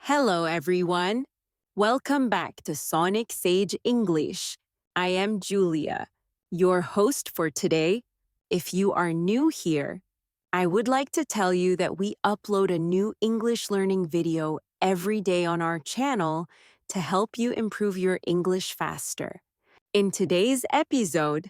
Hello, everyone. Welcome back to SonicSage English. I am Julia, your host for today. If you are new here, I would like to tell you that we upload a new English learning video every day on our channel to help you improve your English faster. In today's episode,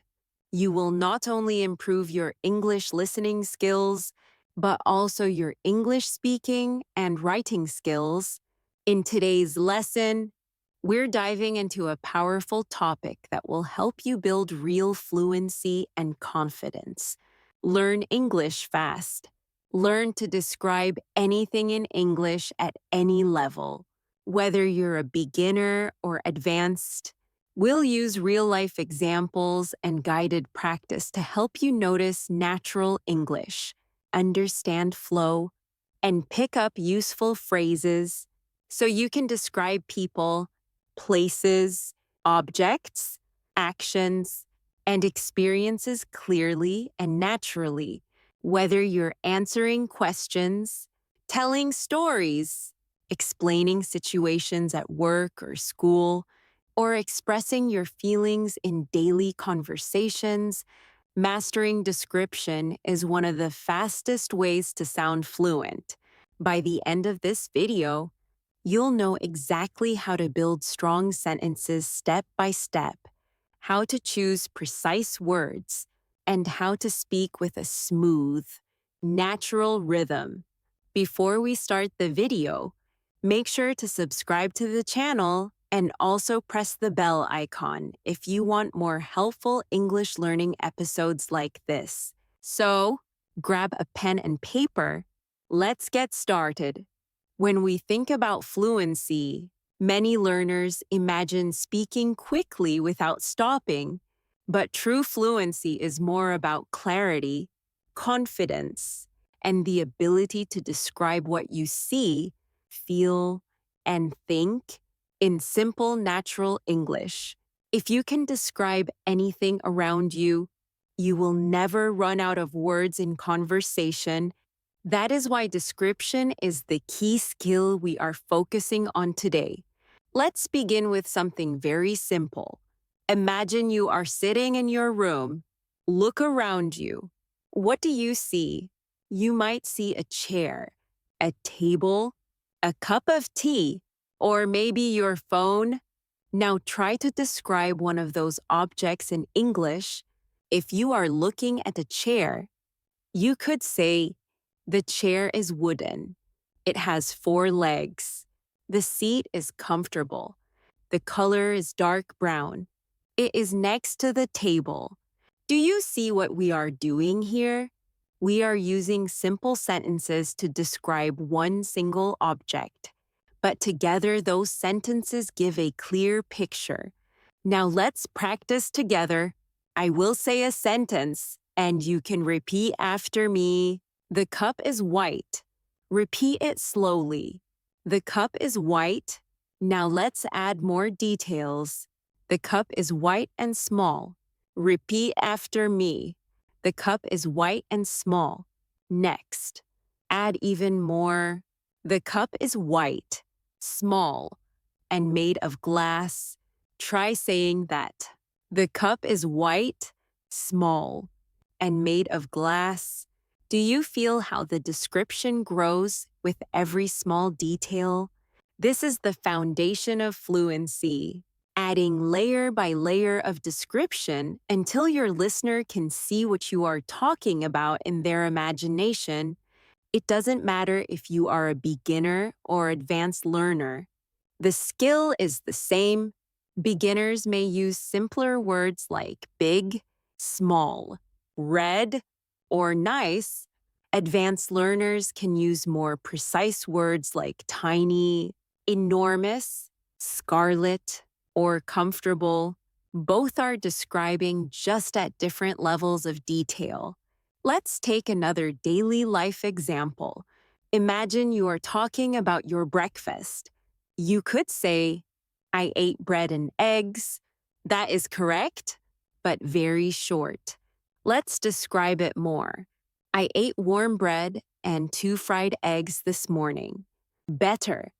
you will not only improve your English listening skills, but also your English speaking and writing skills. In today's lesson, we're diving into a powerful topic that will help you build real fluency and confidence. Learn English fast. Learn to describe anything in English at any level. Whether you're a beginner or advanced, we'll use real-life examples and guided practice to help you notice natural English, understand flow, and pick up useful phrases so you can describe people, places, objects, actions, and experiences clearly and naturally, whether you're answering questions, telling stories, explaining situations at work or school, or expressing your feelings in daily conversations. Mastering description is one of the fastest ways to sound fluent. By the end of this video, you'll know exactly how to build strong sentences step by step, how to choose precise words, and how to speak with a smooth, natural rhythm. Before we start the video, make sure to subscribe to the channel and also press the bell icon if you want more helpful English learning episodes like this. So, grab a pen and paper. Let's get started. When we think about fluency, many learners imagine speaking quickly without stopping, but true fluency is more about clarity, confidence, and the ability to describe what you see, feel, and think in simple, natural English. If you can describe anything around you, you will never run out of words in conversation. That is why description is the key skill we are focusing on today. Let's begin with something very simple. Imagine you are sitting in your room. Look around you. What do you see? You might see a chair, a table, a cup of tea, or maybe your phone. Now try to describe one of those objects in English. If you are looking at a chair, you could say, "The chair is wooden. It has 4 legs. The seat is comfortable. The color is dark brown. It is next to the table." Do you see what we are doing here? We are using simple sentences to describe one single object, but together those sentences give a clear picture. Now let's practice together. I will say a sentence, and you can repeat after me. The cup is white. Repeat it slowly. The cup is white. Now let's add more details. The cup is white and small. Repeat after me. The cup is white and small. Next, add even more. The cup is white, small, and made of glass. Try saying that. The cup is white, small, and made of glass. Do you feel how the description grows with every small detail? This is the foundation of fluency, adding layer by layer of description until your listener can see what you are talking about in their imagination. It doesn't matter if you are a beginner or advanced learner. The skill is the same. Beginners may use simpler words like big, small, red, or nice. Advanced learners can use more precise words like tiny, enormous, scarlet, or comfortable. Both are describing just at different levels of detail. Let's take another daily life example. Imagine you are talking about your breakfast. You could say, "I ate bread and eggs." That is correct, but very short. Let's describe it more. "I ate warm bread and 2 fried eggs this morning." Better.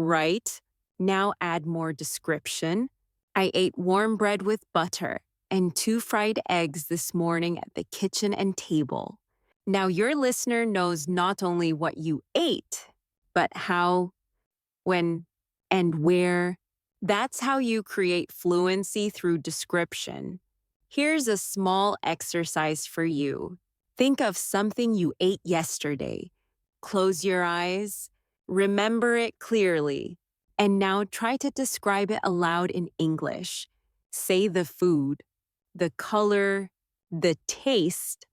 Right? Now add more description. I ate warm bread with butter and 2 fried eggs this morning at the kitchen and table. Now your listener knows not only what you ate, but how, when, and where. That's how you create fluency through description. Here's a small exercise for you. Think of something you ate yesterday. Close your eyes, remember it clearly, and now try to describe it aloud in English. Say the food, the color, the taste,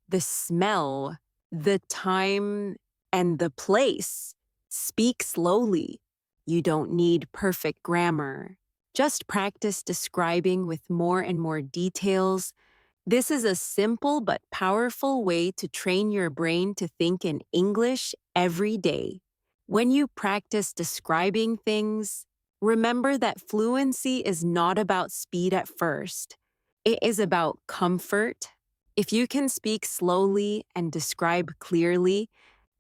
the smell, the time, and the place. Speak slowly. You don't need perfect grammar. Just practice describing with more and more details. This is a simple but powerful way to train your brain to think in English every day. When you practice describing things, remember that fluency is not about speed at first. It is about comfort. If you can speak slowly and describe clearly,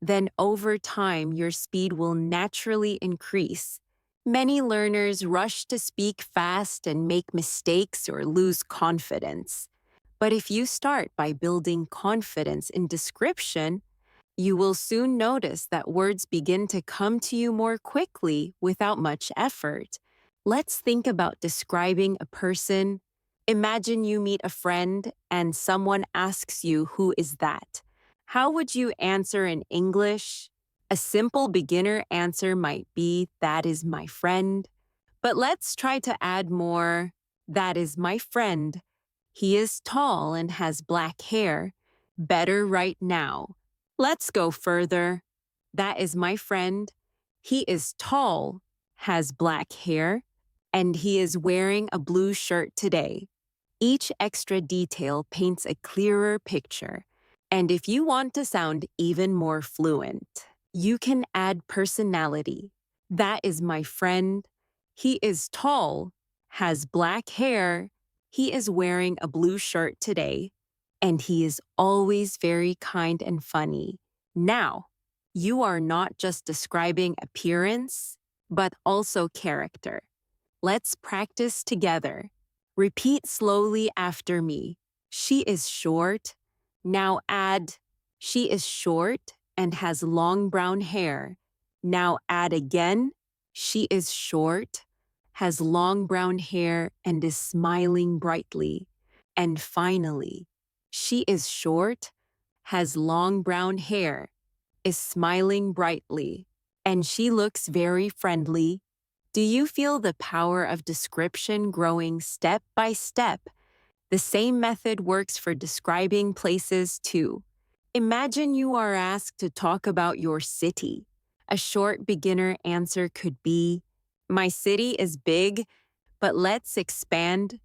then over time your speed will naturally increase. Many learners rush to speak fast and make mistakes or lose confidence. But if you start by building confidence in description, you will soon notice that words begin to come to you more quickly without much effort. Let's think about describing a person. Imagine you meet a friend and someone asks you, "Who is that?" How would you answer in English? A simple beginner answer might be, "That is my friend." But let's try to add more. "That is my friend. He is tall and has black hair. Better right now." Let's go further. "That is my friend. He is tall, has black hair, and he is wearing a blue shirt today." Each extra detail paints a clearer picture. And if you want to sound even more fluent, you can add personality. "That is my friend. He is tall, has black hair, he is wearing a blue shirt today, and he is always very kind and funny." Now, you are not just describing appearance, but also character. Let's practice together. Repeat slowly after me. "She is short." Now add, "She is short and has long brown hair." Now add again, "She is short, has long brown hair, and is smiling brightly." And finally, "She is short, has long brown hair, is smiling brightly, and she looks very friendly." Do you feel the power of description growing step by step? The same method works for describing places too. Imagine you are asked to talk about your city. A short beginner answer could be, "My city is big, but let's expand.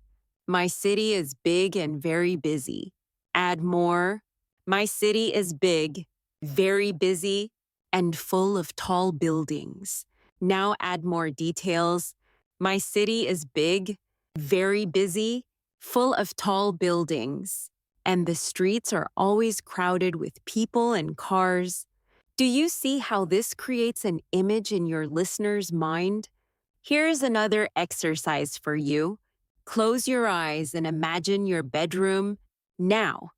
My city is big and very busy." Add more. "My city is big, very busy, and full of tall buildings." Now add more details. "My city is big, very busy, full of tall buildings, and the streets are always crowded with people and cars." Do you see how this creates an image in your listener's mind? Here's another exercise for you. Close your eyes and imagine your bedroom. Now,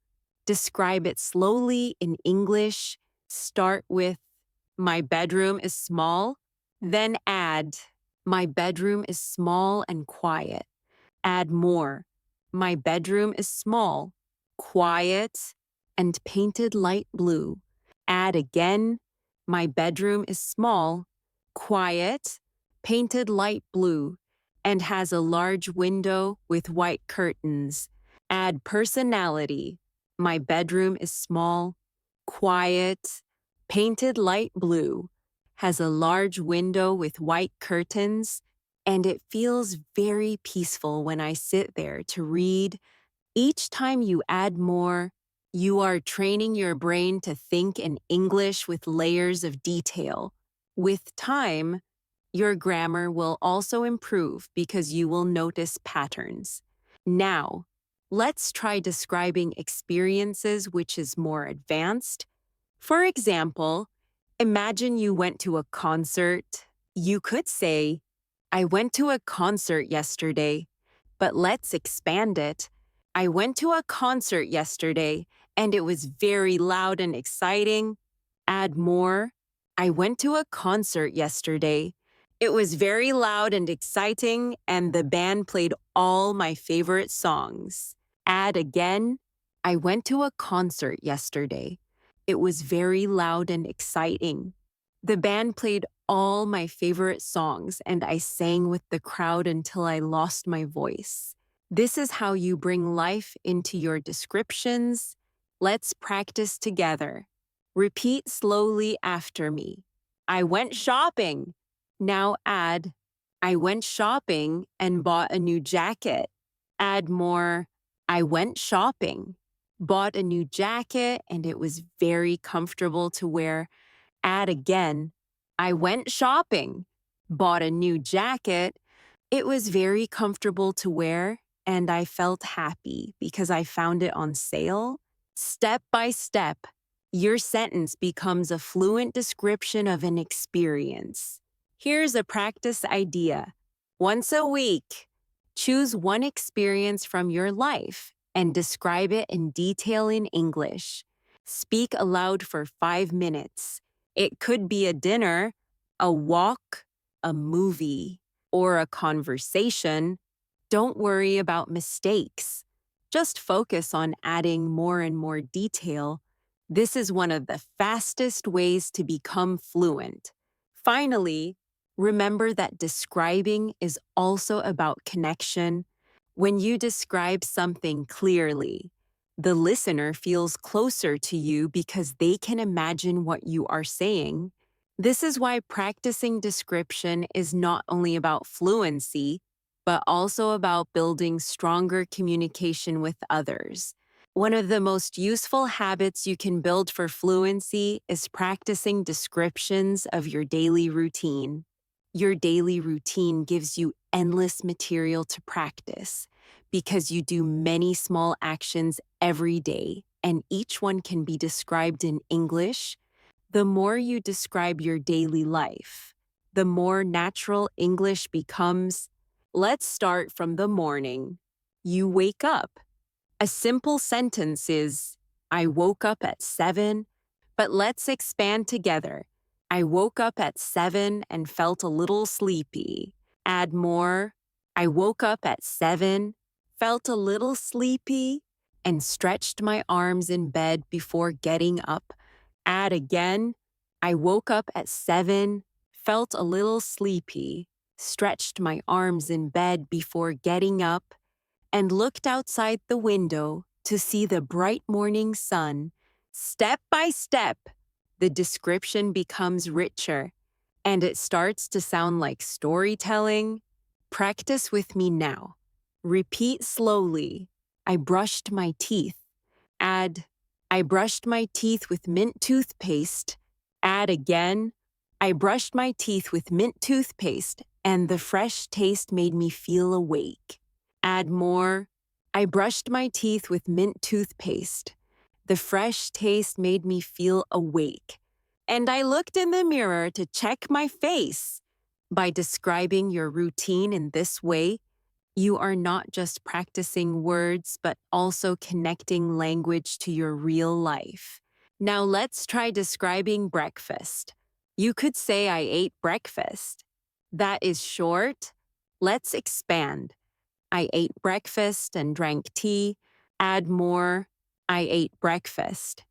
describe it slowly in English. Start with, "My bedroom is small." Then add, "My bedroom is small and quiet." Add more, "My bedroom is small, quiet, and painted light blue." Add again, "My bedroom is small, quiet, painted light blue, and has a large window with white curtains." Add personality. "My bedroom is small, quiet, painted light blue, has a large window with white curtains, and it feels very peaceful when I sit there to read." Each time you add more, you are training your brain to think in English with layers of detail. With time, your grammar will also improve because you will notice patterns. Now, let's try describing experiences which is more advanced. For example, imagine you went to a concert. You could say, I went to a concert yesterday, but let's expand it. I went to a concert yesterday, and it was very loud and exciting. Add more. I went to a concert yesterday. It was very loud and exciting, and the band played all my favorite songs. Add again. I went to a concert yesterday. It was very loud and exciting. The band played all my favorite songs, and I sang with the crowd until I lost my voice. This is how you bring life into your descriptions. Let's practice together. Repeat slowly after me. I went shopping. Now add, I went shopping and bought a new jacket. Add more, I went shopping, bought a new jacket, and it was very comfortable to wear. Add again, I went shopping, bought a new jacket. It was very comfortable to wear, and I felt happy because I found it on sale. Step by step, your sentence becomes a fluent description of an experience. Here's a practice idea. Once a week, choose one experience from your life and describe it in detail in English. Speak aloud for 5 minutes. It could be a dinner, a walk, a movie, or a conversation. Don't worry about mistakes. Just focus on adding more and more detail. This is one of the fastest ways to become fluent. Finally, remember that describing is also about connection. When you describe something clearly, the listener feels closer to you because they can imagine what you are saying. This is why practicing description is not only about fluency, but also about building stronger communication with others. One of the most useful habits you can build for fluency is practicing descriptions of your daily routine. Your daily routine gives you endless material to practice because you do many small actions every day, and each one can be described in English. The more you describe your daily life, the more natural English becomes. Let's start from the morning. You wake up. A simple sentence is, I woke up at 7, but let's expand together. I woke up at 7 and felt a little sleepy. Add more. I woke up at 7, felt a little sleepy, and stretched my arms in bed before getting up. Add again. I woke up at 7, felt a little sleepy, stretched my arms in bed before getting up, and looked outside the window to see the bright morning sun. Step by step, the description becomes richer, and it starts to sound like storytelling. Practice with me now. Repeat slowly. I brushed my teeth. Add, I brushed my teeth with mint toothpaste. Add again, I brushed my teeth with mint toothpaste, and the fresh taste made me feel awake. Add more, I brushed my teeth with mint toothpaste. The fresh taste made me feel awake. And I looked in the mirror to check my face. By describing your routine in this way, you are not just practicing words, but also connecting language to your real life. Now let's try describing breakfast. You could say, I ate breakfast. That is short. Let's expand. I ate breakfast and drank tea. Add more. I ate breakfast,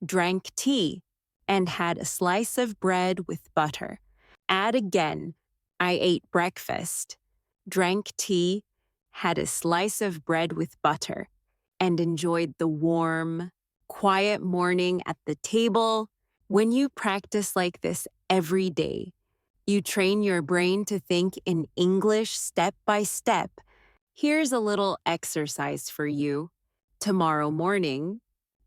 drank tea, and had a slice of bread with butter. Add again. I ate breakfast, drank tea, had a slice of bread with butter, and enjoyed the warm, quiet morning at the table. When you practice like this every day, you train your brain to think in English step by step. Here's a little exercise for you. Tomorrow morning,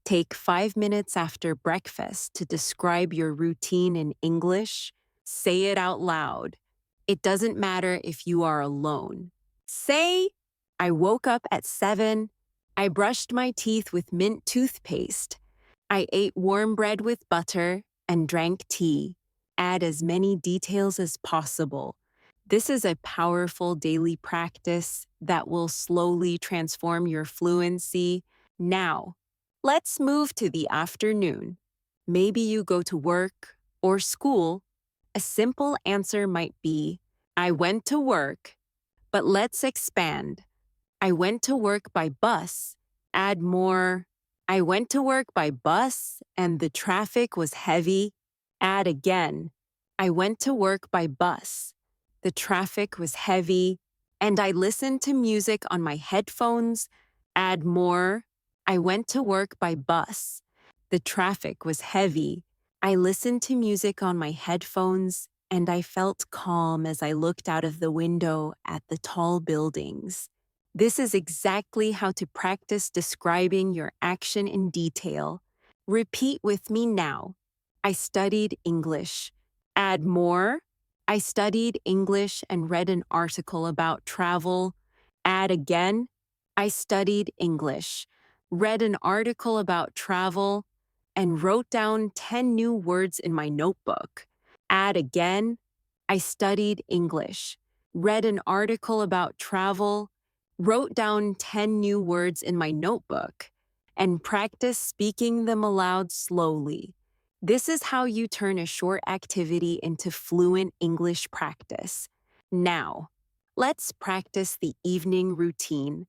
take 5 minutes after breakfast to describe your routine in English. Say it out loud. It doesn't matter if you are alone. Say, I woke up at 7. I brushed my teeth with mint toothpaste. I ate warm bread with butter and drank tea. add as many details as possible. This is a powerful daily practice that will slowly transform your fluency. Now, let's move to the afternoon. Maybe you go to work or school. A simple answer might be, I went to work, but let's expand. I went to work by bus. Add more. I went to work by bus and the traffic was heavy. Add again. I went to work by bus. The traffic was heavy and I listened to music on my headphones. Add more. I went to work by bus. The traffic was heavy. I listened to music on my headphones and I felt calm as I looked out of the window at the tall buildings. This is exactly how to practice describing your action in detail. Repeat with me now. I studied English. Add more. I studied English and read an article about travel. Add again. I studied English, read an article about travel, and wrote down 10 new words in my notebook. Add again. I studied English, read an article about travel, wrote down 10 new words in my notebook, and practice speaking them aloud slowly. This is how you turn a short activity into fluent English practice. Now, let's practice the evening routine.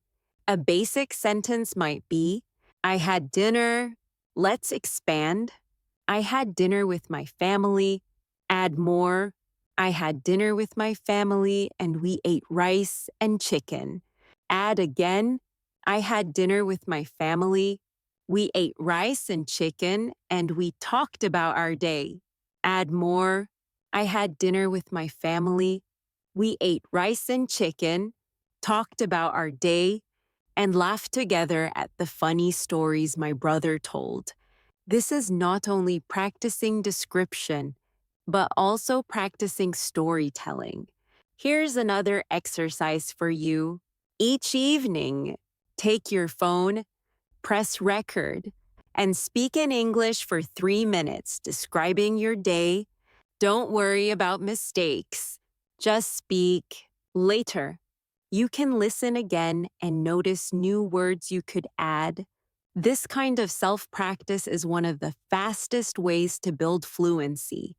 A basic sentence might be, I had dinner. Let's expand. I had dinner with my family. Add more. I had dinner with my family and we ate rice and chicken. Add again. I had dinner with my family. We ate rice and chicken and we talked about our day. Add more. I had dinner with my family. We ate rice and chicken, talked about our day, and laughed together at the funny stories my brother told. This is not only practicing description, but also practicing storytelling. Here's another exercise for you. Each evening, take your phone, press record, and speak in English for 3 minutes describing your day. Don't worry about mistakes. Just speak. Later, you can listen again and notice new words you could add. This kind of self-practice is one of the fastest ways to build fluency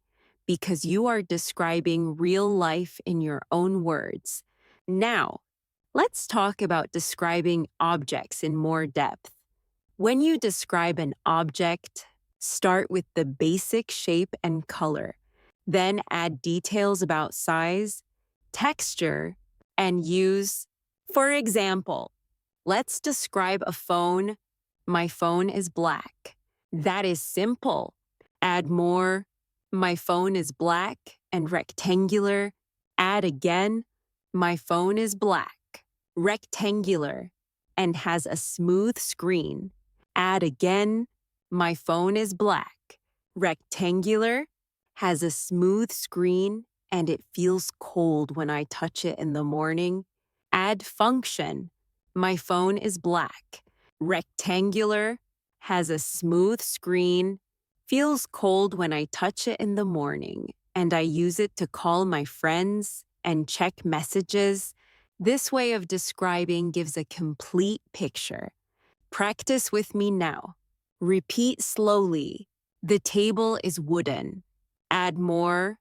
because you are describing real life in your own words. Now, let's talk about describing objects in more depth. When you describe an object, start with the basic shape and color, then add details about size, texture, and use. For example, let's describe a phone. My phone is black. That is simple. Add more. My phone is black and rectangular. Add again. My phone is black, rectangular, and has a smooth screen. Add again. My phone is black, rectangular, has a smooth screen, and it feels cold when I touch it in the morning. Add function. My phone is black, rectangular, has a smooth screen, feels cold when I touch it in the morning, and I use it to call my friends and check messages. This way of describing gives a complete picture. Practice with me now. Repeat slowly. The table is wooden. Add more.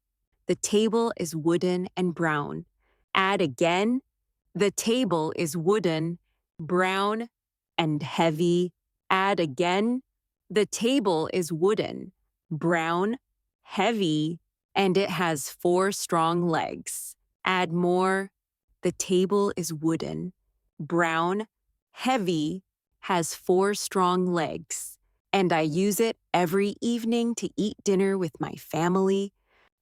The table is wooden and brown. Add again. The table is wooden, brown, and heavy. Add again. The table is wooden, brown, heavy, and it has 4 strong legs. Add more. The table is wooden, brown, heavy, has 4 strong legs, and I use it every evening to eat dinner with my family.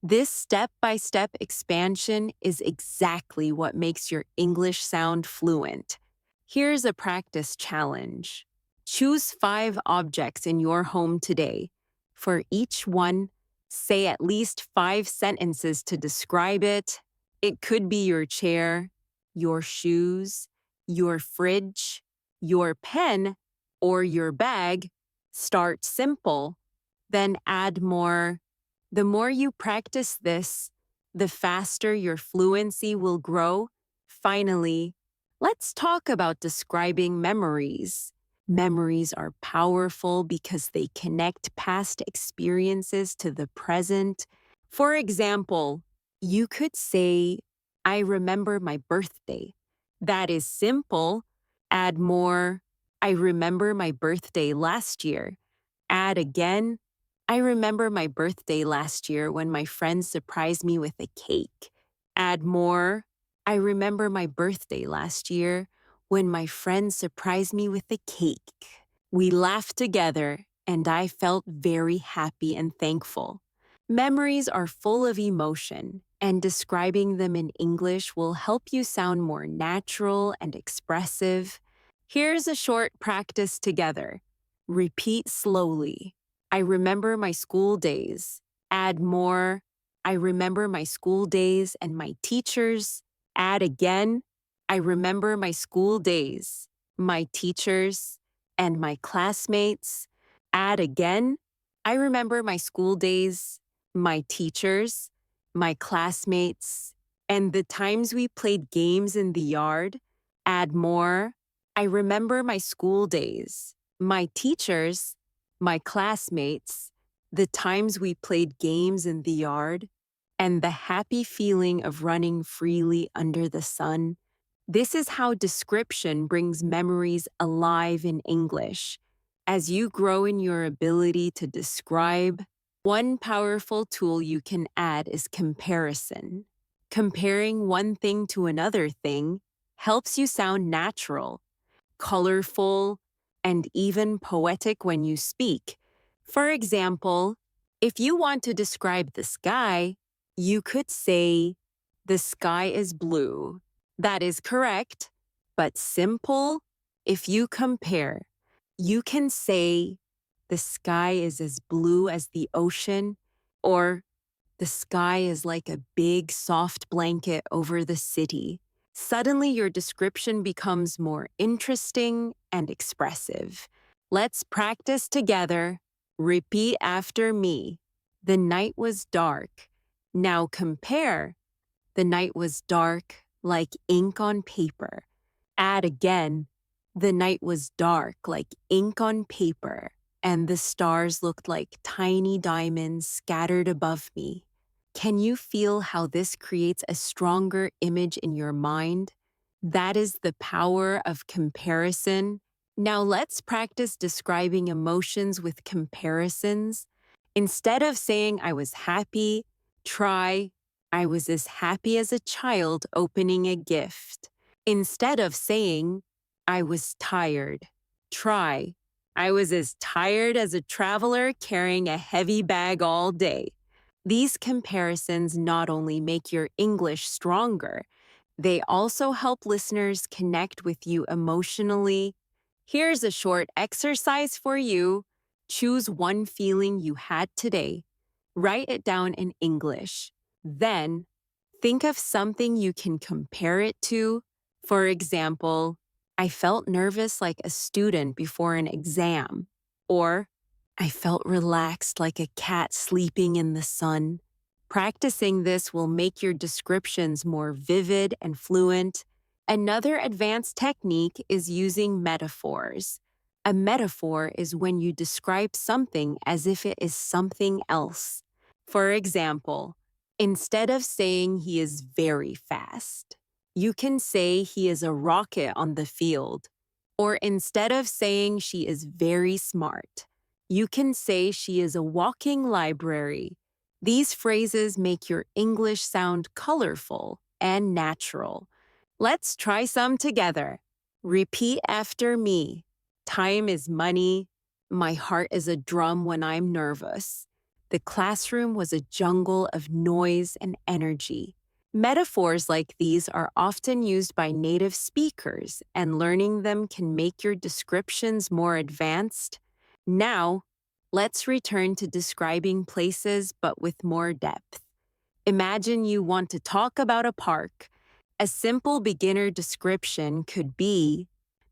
This step-by-step expansion is exactly what makes your English sound fluent. Here's a practice challenge. Choose 5 objects in your home today. For each one, say at least 5 sentences to describe it. It could be your chair, your shoes, your fridge, your pen, or your bag. Start simple, then add more. The more you practice this, the faster your fluency will grow. Finally, let's talk about describing memories. Memories are powerful because they connect past experiences to the present. For example, you could say, I remember my birthday. That is simple. Add more, I remember my birthday last year. Add again, I remember my birthday last year when my friends surprised me with a cake. Add more, I remember my birthday last year when my friends surprised me with a cake. We laughed together, and I felt very happy and thankful. Memories are full of emotion, and describing them in English will help you sound more natural and expressive. Here's a short practice together. Repeat slowly. I remember my school days. Add more. I remember my school days and my teachers. Add again. I remember my school days, my teachers, and my classmates. Add again. I remember my school days, my teachers, my classmates, and the times we played games in the yard. Add more. I remember my school days, my teachers, my classmates, the times we played games in the yard, and the happy feeling of running freely under the sun. This is how description brings memories alive in English. As you grow in your ability to describe, one powerful tool you can add is comparison. Comparing one thing to another thing helps you sound natural, colorful, and even poetic when you speak. For example, if you want to describe the sky, you could say, the sky is blue. That is correct, but simple. If you compare, you can say, the sky is as blue as the ocean, or the sky is like a big soft blanket over the city. Suddenly, your description becomes more interesting and expressive. Let's practice together. Repeat after me. The night was dark. Now compare. The night was dark, like ink on paper. Add again. The night was dark, like ink on paper, and the stars looked like tiny diamonds scattered above me. Can you feel how this creates a stronger image in your mind? That is the power of comparison. Now let's practice describing emotions with comparisons. Instead of saying I was happy, try I was as happy as a child opening a gift. Instead of saying I was tired, try I was as tired as a traveler carrying a heavy bag all day. These comparisons not only make your English stronger, they also help listeners connect with you emotionally. Here's a short exercise for you. Choose one feeling you had today. Write it down in English. Then, think of something you can compare it to. For example, I felt nervous like a student before an exam. Or, I felt relaxed like a cat sleeping in the sun. Practicing this will make your descriptions more vivid and fluent. Another advanced technique is using metaphors. A metaphor is when you describe something as if it is something else. For example, instead of saying he is very fast, you can say he is a rocket on the field. Or instead of saying she is very smart, you can say she is a walking library. These phrases make your English sound colorful and natural. Let's try some together. Repeat after me. Time is money. My heart is a drum when I'm nervous. The classroom was a jungle of noise and energy. Metaphors like these are often used by native speakers, and learning them can make your descriptions more advanced. Now, let's return to describing places but with more depth. Imagine you want to talk about a park. A simple beginner description could be,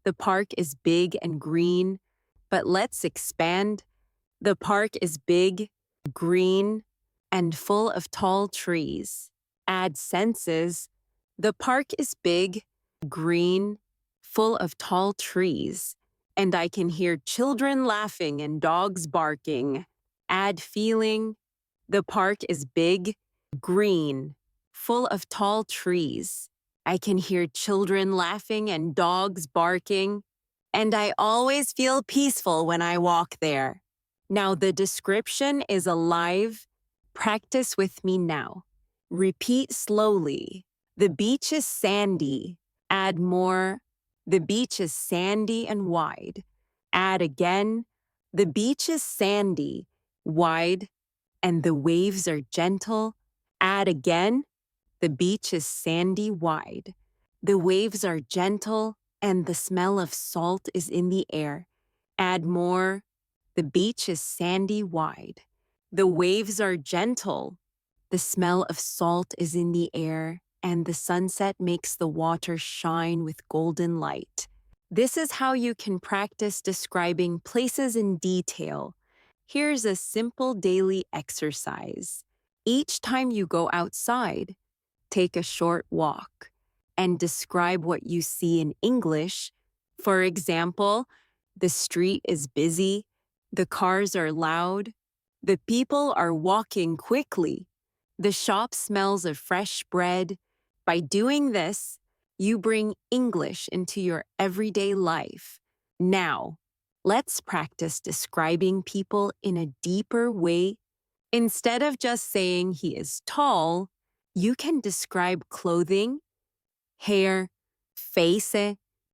the park is big and green, but let's expand. The park is big, green, and full of tall trees. Add senses. The park is big, green, full of tall trees, and I can hear children laughing and dogs barking. Add feeling. The park is big, green, full of tall trees. I can hear children laughing and dogs barking, and I always feel peaceful when I walk there. Now, the description is alive. Practice with me now. Repeat slowly. The beach is sandy. Add more. The beach is sandy and wide. Add again. The beach is sandy, wide, and the waves are gentle. Add again. The beach is sandy, wide. The waves are gentle, and the smell of salt is in the air. Add more. The beach is sandy, wide. The waves are gentle. The smell of salt is in the air, and the sunset makes the water shine with golden light. This is how you can practice describing places in detail. Here's a simple daily exercise. Each time you go outside, take a short walk and describe what you see in English. For example, the street is busy, the cars are loud, the people are walking quickly, the shop smells of fresh bread. By doing this, you bring English into your everyday life. Now, let's practice describing people in a deeper way. Instead of just saying he is tall, you can describe clothing, hair, face,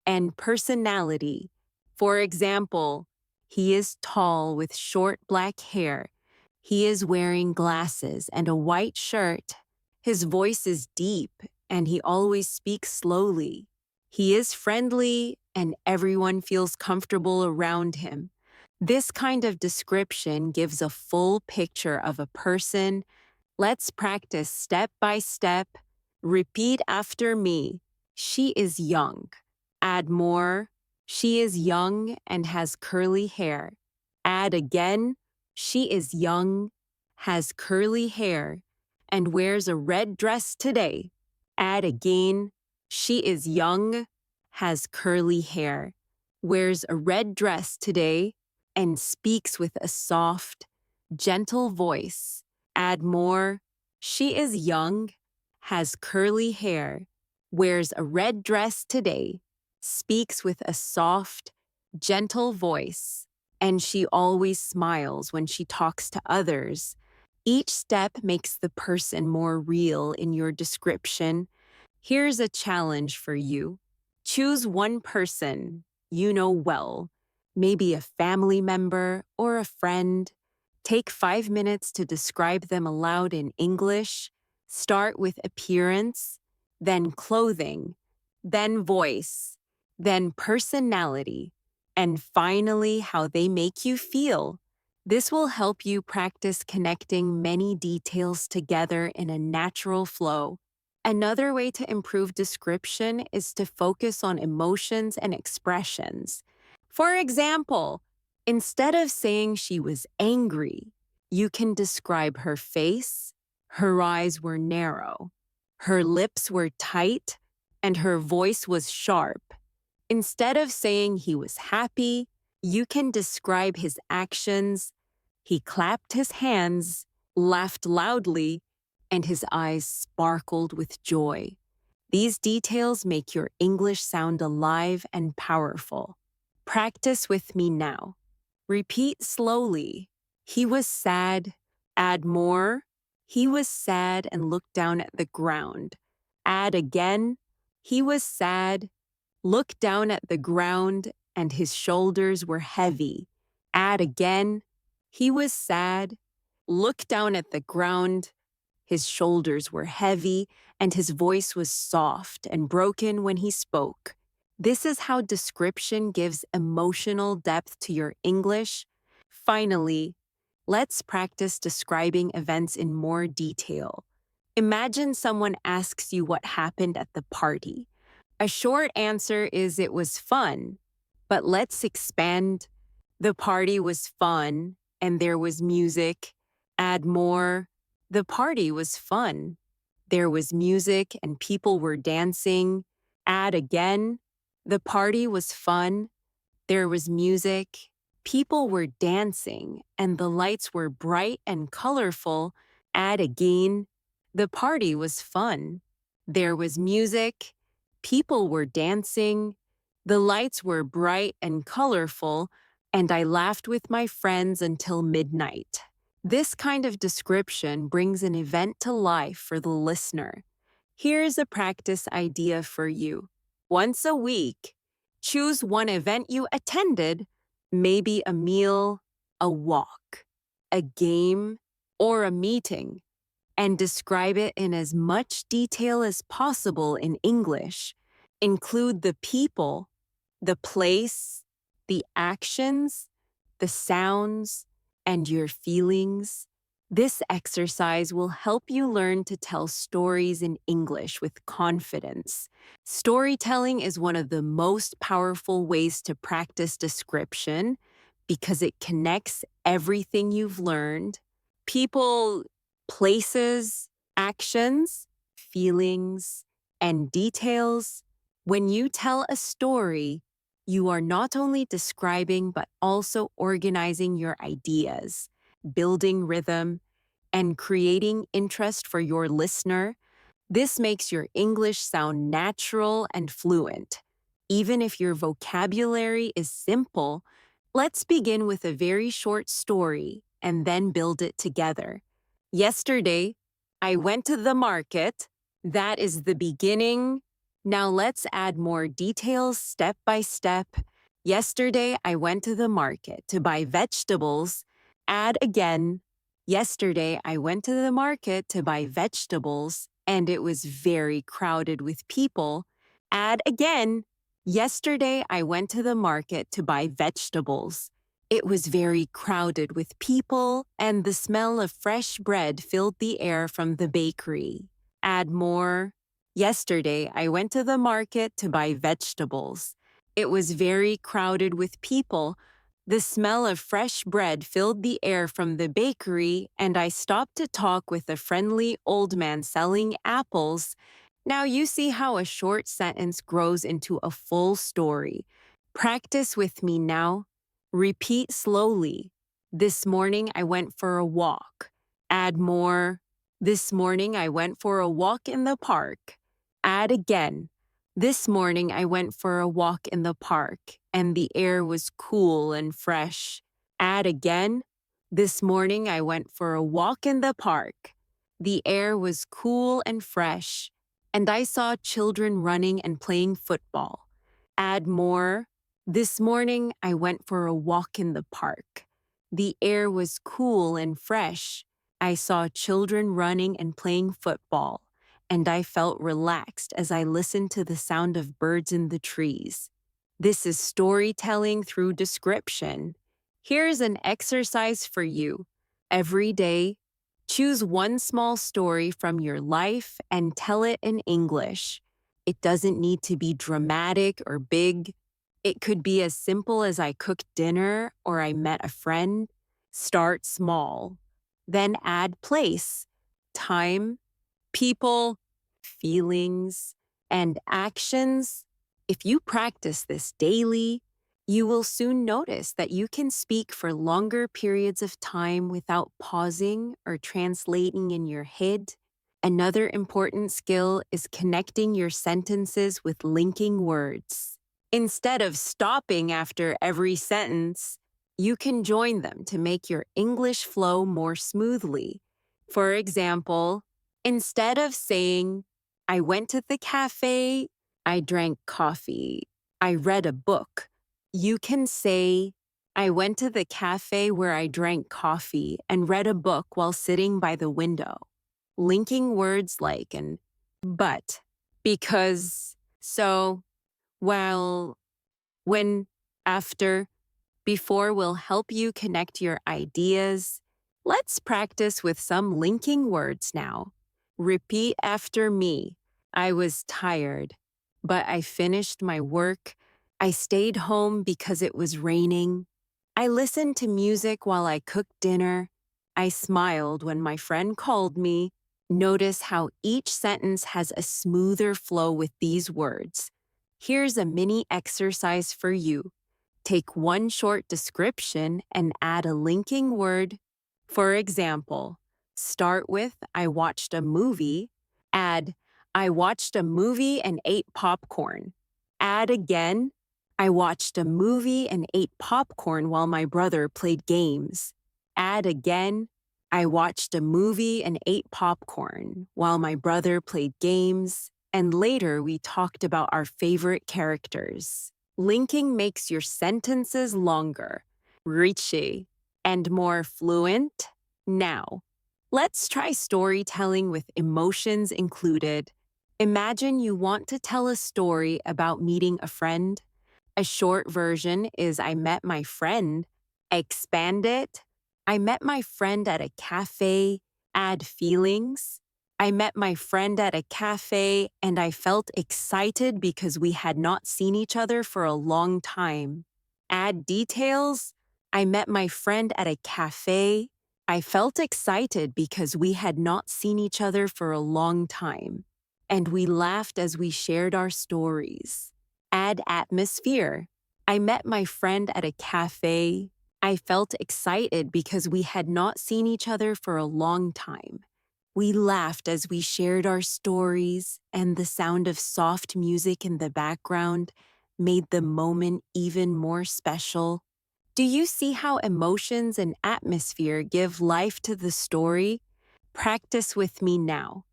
and personality. For example, he is tall with short black hair. He is wearing glasses and a white shirt. His voice is deep, and he always speaks slowly. He is friendly, and everyone feels comfortable around him. This kind of description gives a full picture of a person. Let's practice step by step. Repeat after me. She is young. Add more. She is young and has curly hair. Add again. She is young, has curly hair, and wears a red dress today. Add again. She is young, has curly hair, wears a red dress today, and speaks with a soft, gentle voice. Add more. She is young, has curly hair, wears a red dress today, speaks with a soft, gentle voice, and she always smiles when she talks to others. Each step makes the person more real in your description. Here's a challenge for you. Choose one person you know well, maybe a family member or a friend. Take 5 minutes to describe them aloud in English. Start with appearance, then clothing, then voice, then personality, and finally how they make you feel. This will help you practice connecting many details together in a natural flow. Another way to improve description is to focus on emotions and expressions. For example, instead of saying she was angry, you can describe her face. Her eyes were narrow, her lips were tight, and her voice was sharp. Instead of saying he was happy, you can describe his actions. He clapped his hands, laughed loudly, and his eyes sparkled with joy. These details make your English sound alive and powerful. Practice with me now. Repeat slowly. He was sad. Add more. He was sad and looked down at the ground. Add again. He was sad. Looked down at the ground, and his shoulders were heavy. Add again. He was sad. Looked down at the ground. His shoulders were heavy, and his voice was soft and broken when he spoke. This is how description gives emotional depth to your English. Finally, let's practice describing events in more detail. Imagine someone asks you what happened at the party. A short answer is it was fun, but let's expand. The party was fun, and there was music. Add more. The party was fun. There was music and people were dancing. Add again. The party was fun. There was music. People were dancing and the lights were bright and colorful. Add again. The party was fun. There was music. People were dancing. The lights were bright and colorful, and I laughed with my friends until midnight. This kind of description brings an event to life for the listener. Here's a practice idea for you. Once a week, choose one event you attended, maybe a meal, a walk, a game, or a meeting, and describe it in as much detail as possible in English. Include the people, the place, the actions, the sounds, and your feelings. This exercise will help you learn to tell stories in English with confidence. Storytelling is one of the most powerful ways to practice description because it connects everything you've learned, people, places, actions, feelings, and details. When you tell a story, you are not only describing but also organizing your ideas, building rhythm, and creating interest for your listener. This makes your English sound natural and fluent. Even if your vocabulary is simple, let's begin with a very short story and then build it together. Yesterday, I went to the market. That is the beginning. Now let's add more details step by step. Yesterday, I went to the market to buy vegetables. Add again. Yesterday, I went to the market to buy vegetables, and it was very crowded with people. Add again. Yesterday, I went to the market to buy vegetables. It was very crowded with people, and the smell of fresh bread filled the air from the bakery. Add more. Yesterday, I went to the market to buy vegetables. It was very crowded with people. The smell of fresh bread filled the air from the bakery, and I stopped to talk with a friendly old man selling apples. Now you see how a short sentence grows into a full story. Practice with me now. Repeat slowly. This morning I went for a walk. Add more. This morning I went for a walk in the park. Add again. This morning I went for a walk in the park, and the air was cool and fresh. Add again. This morning I went for a walk in the park. The air was cool and fresh, and I saw children running and playing football. Add more. This morning I went for a walk in the park. The air was cool and fresh. I saw children running and playing football, and I felt relaxed as I listened to the sound of birds in the trees. This is storytelling through description. Here's an exercise for you. Every day, choose one small story from your life and tell it in English. It doesn't need to be dramatic or big. It could be as simple as I cooked dinner or I met a friend. Start small. Then add place, time, people, feelings, and actions. If you practice this daily, you will soon notice that you can speak for longer periods of time without pausing or translating in your head. Another important skill is connecting your sentences with linking words. Instead of stopping after every sentence, you can join them to make your English flow more smoothly. For example, instead of saying, I went to the cafe, I drank coffee, I read a book, you can say, I went to the cafe where I drank coffee and read a book while sitting by the window. Linking words like and but, because, so, well, when, after, before will help you connect your ideas. Let's practice with some linking words now. Repeat after me. I was tired, but I finished my work. I stayed home because it was raining. I listened to music while I cooked dinner. I smiled when my friend called me. Notice how each sentence has a smoother flow with these words. Here's a mini exercise for you. Take one short description and add a linking word. For example, start with I watched a movie, add I watched a movie and ate popcorn. Add again, I watched a movie and ate popcorn while my brother played games. Add again, I watched a movie and ate popcorn while my brother played games. And later we talked about our favorite characters. Linking makes your sentences longer, richy, and more fluent. Now, let's try storytelling with emotions included. Imagine you want to tell a story about meeting a friend. A short version is I met my friend. Expand it. I met my friend at a cafe. Add feelings. I met my friend at a cafe and I felt excited because we had not seen each other for a long time. Add details. I met my friend at a cafe. I felt excited because we had not seen each other for a long time. And we laughed as we shared our stories. Add atmosphere. I met my friend at a cafe. I felt excited because we had not seen each other for a long time. We laughed as we shared our stories, and the sound of soft music in the background made the moment even more special. Do you see how emotions and atmosphere give life to the story? Practice with me now.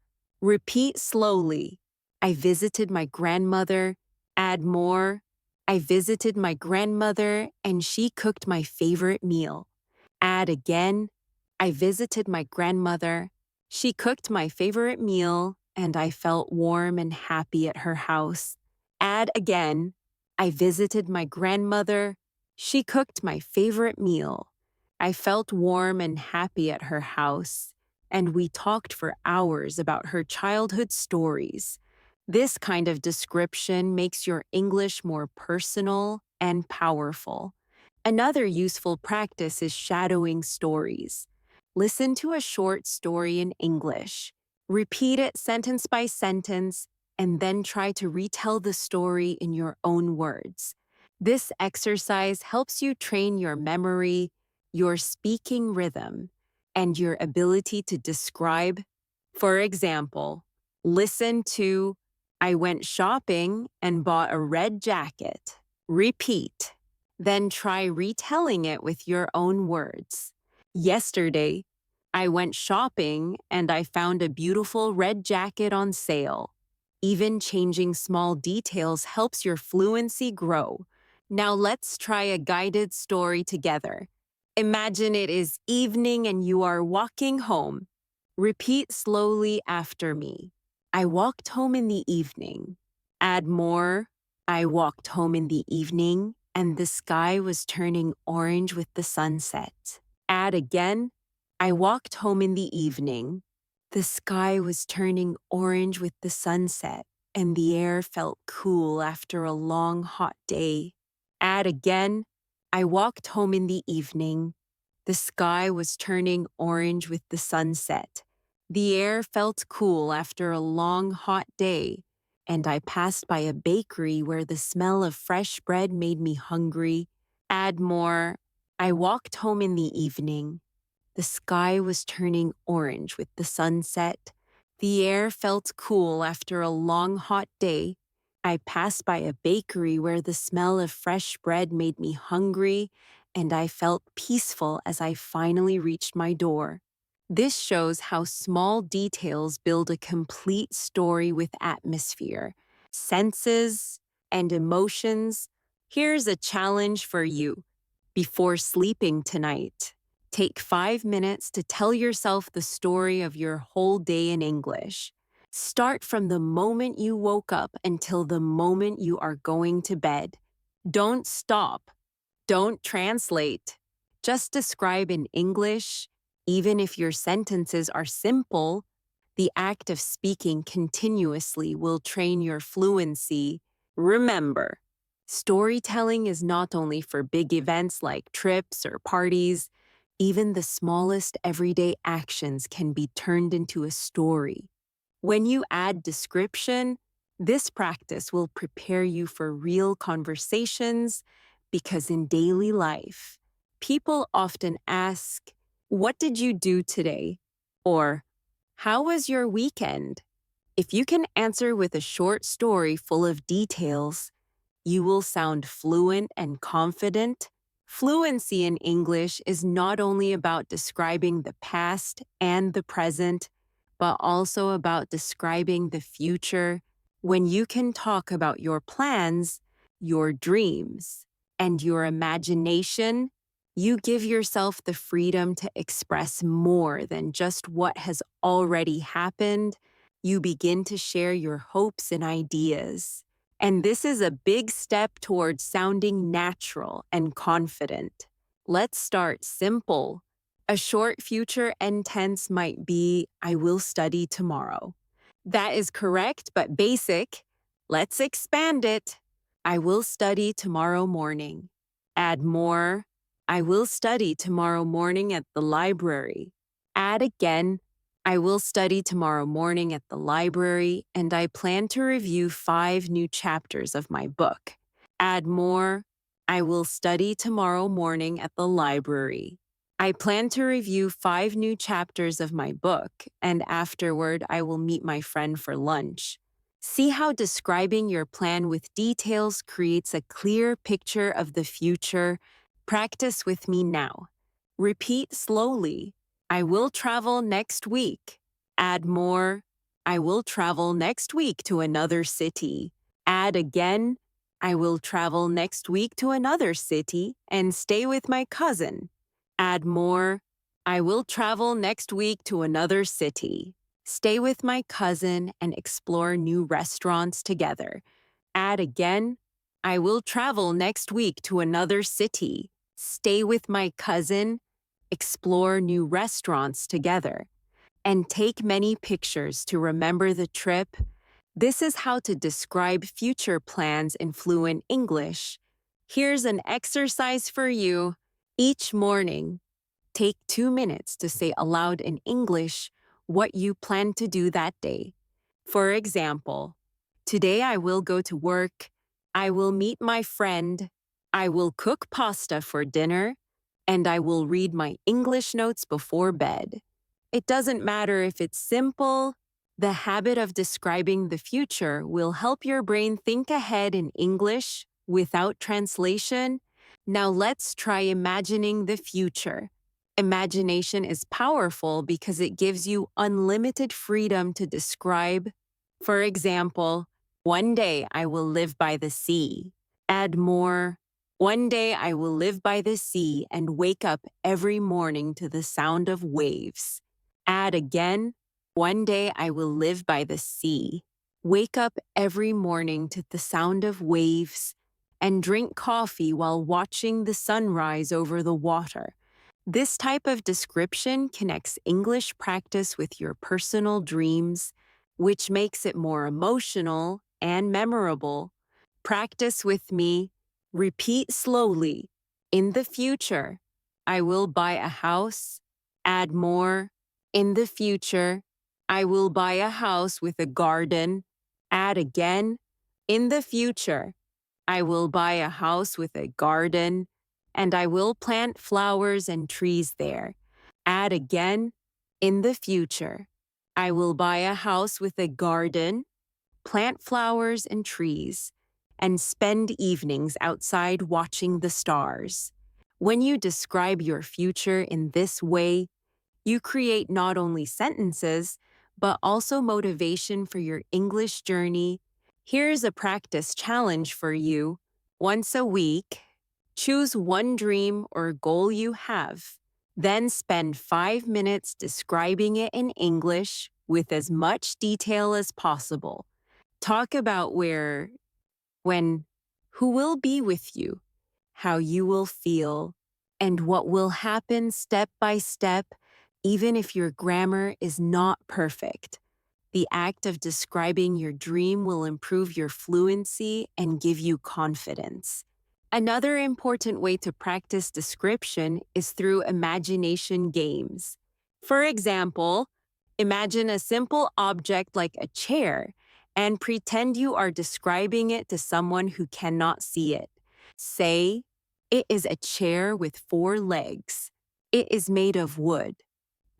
Repeat slowly. I visited my grandmother. Add more. I visited my grandmother and she cooked my favorite meal. Add again. I visited my grandmother. She cooked my favorite meal and I felt warm and happy at her house. Add again. I visited my grandmother. She cooked my favorite meal. I felt warm and happy at her house, and we talked for hours about her childhood stories. This kind of description makes your English more personal and powerful. Another useful practice is shadowing stories. Listen to a short story in English. Repeat it sentence by sentence, and then try to retell the story in your own words. This exercise helps you train your memory, your speaking rhythm, and your ability to describe. For example, listen to I went shopping and bought a red jacket. Repeat. Then try retelling it with your own words. Yesterday, I went shopping and I found a beautiful red jacket on sale. Even changing small details helps your fluency grow. Now let's try a guided story together. Imagine it is evening and you are walking home. Repeat slowly after me. I walked home in the evening. Add more. I walked home in the evening and the sky was turning orange with the sunset. Add again. I walked home in the evening. The sky was turning orange with the sunset and the air felt cool after a long hot day. Add again. I walked home in the evening. The sky was turning orange with the sunset. The air felt cool after a long hot day, and I passed by a bakery where the smell of fresh bread made me hungry. Add more. I walked home in the evening. The sky was turning orange with the sunset. The air felt cool after a long hot day. I passed by a bakery where the smell of fresh bread made me hungry, and I felt peaceful as I finally reached my door. This shows how small details build a complete story with atmosphere, senses, and emotions. Here's a challenge for you. Before sleeping tonight, take 5 minutes to tell yourself the story of your whole day in English. Start from the moment you woke up until the moment you are going to bed. Don't stop. Don't translate. Just describe in English. Even if your sentences are simple, the act of speaking continuously will train your fluency. Remember, storytelling is not only for big events like trips or parties. Even the smallest everyday actions can be turned into a story. When you add description, this practice will prepare you for real conversations because in daily life, people often ask, "What did you do today?" Or, "How was your weekend?" If you can answer with a short story full of details, you will sound fluent and confident. Fluency in English is not only about describing the past and the present, but also about describing the future. When you can talk about your plans, your dreams, and your imagination, you give yourself the freedom to express more than just what has already happened. You begin to share your hopes and ideas. And this is a big step towards sounding natural and confident. Let's start simple. A short future and tense might be, "I will study tomorrow." That is correct but basic. Let's expand it. "I will study tomorrow morning." Add more. "I will study tomorrow morning at the library." Add again. "I will study tomorrow morning at the library, and I plan to review 5 new chapters of my book." Add more. "I will study tomorrow morning at the library. I plan to review 5 new chapters of my book, and afterward I will meet my friend for lunch." See how describing your plan with details creates a clear picture of the future? Practice with me now. Repeat slowly. "I will travel next week." Add more. "I will travel next week to another city." Add again. "I will travel next week to another city and stay with my cousin." Add more. "I will travel next week to another city, stay with my cousin, and explore new restaurants together." Add again. "I will travel next week to another city, stay with my cousin, explore new restaurants together, and take many pictures to remember the trip." This is how to describe future plans in fluent English. Here's an exercise for you. Each morning, take 2 minutes to say aloud in English what you plan to do that day. For example, "Today I will go to work. I will meet my friend. I will cook pasta for dinner. And I will read my English notes before bed." It doesn't matter if it's simple. The habit of describing the future will help your brain think ahead in English without translation. Now let's try imagining the future. Imagination is powerful because it gives you unlimited freedom to describe. For example, "One day I will live by the sea." Add more. "One day I will live by the sea and wake up every morning to the sound of waves." Add again. "One day I will live by the sea, wake up every morning to the sound of waves, and drink coffee while watching the sunrise over the water." This type of description connects English practice with your personal dreams, which makes it more emotional and memorable. Practice with me. Repeat slowly. "In the future, I will buy a house." Add more. "In the future, I will buy a house with a garden." Add again. "In the future, I will buy a house with a garden, and I will plant flowers and trees there." Add again. "In the future, I will buy a house with a garden, plant flowers and trees, and spend evenings outside watching the stars." When you describe your future in this way, you create not only sentences, but also motivation for your English journey. Here's a practice challenge for you. Once a week, choose one dream or goal you have. Then spend 5 minutes describing it in English with as much detail as possible. Talk about where, when, who will be with you, how you will feel, and what will happen step by step, even if your grammar is not perfect. The act of describing your dream will improve your fluency and give you confidence. Another important way to practice description is through imagination games. For example, imagine a simple object like a chair and pretend you are describing it to someone who cannot see it. Say, "It is a chair with 4 legs. It is made of wood.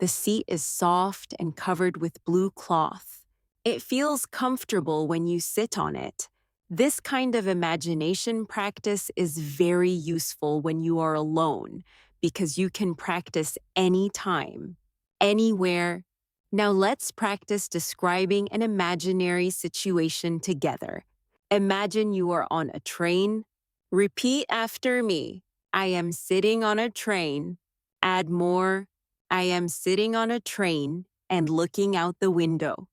The seat is soft and covered with blue cloth. It feels comfortable when you sit on it." This kind of imagination practice is very useful when you are alone because you can practice anytime, anywhere. Now let's practice describing an imaginary situation together. Imagine you are on a train. Repeat after me. I am sitting on a train. Add more. I am sitting on a train and looking out the window.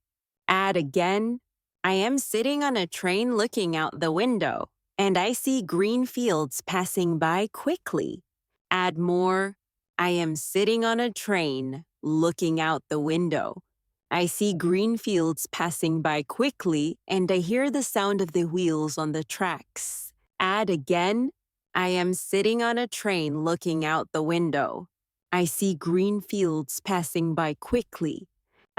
Add again. I am sitting on a train looking out the window, and I see green fields passing by quickly. Add more. I am sitting on a train looking out the window. I see green fields passing by quickly, and I hear the sound of the wheels on the tracks. Add again. I am sitting on a train looking out the window. I see green fields passing by quickly.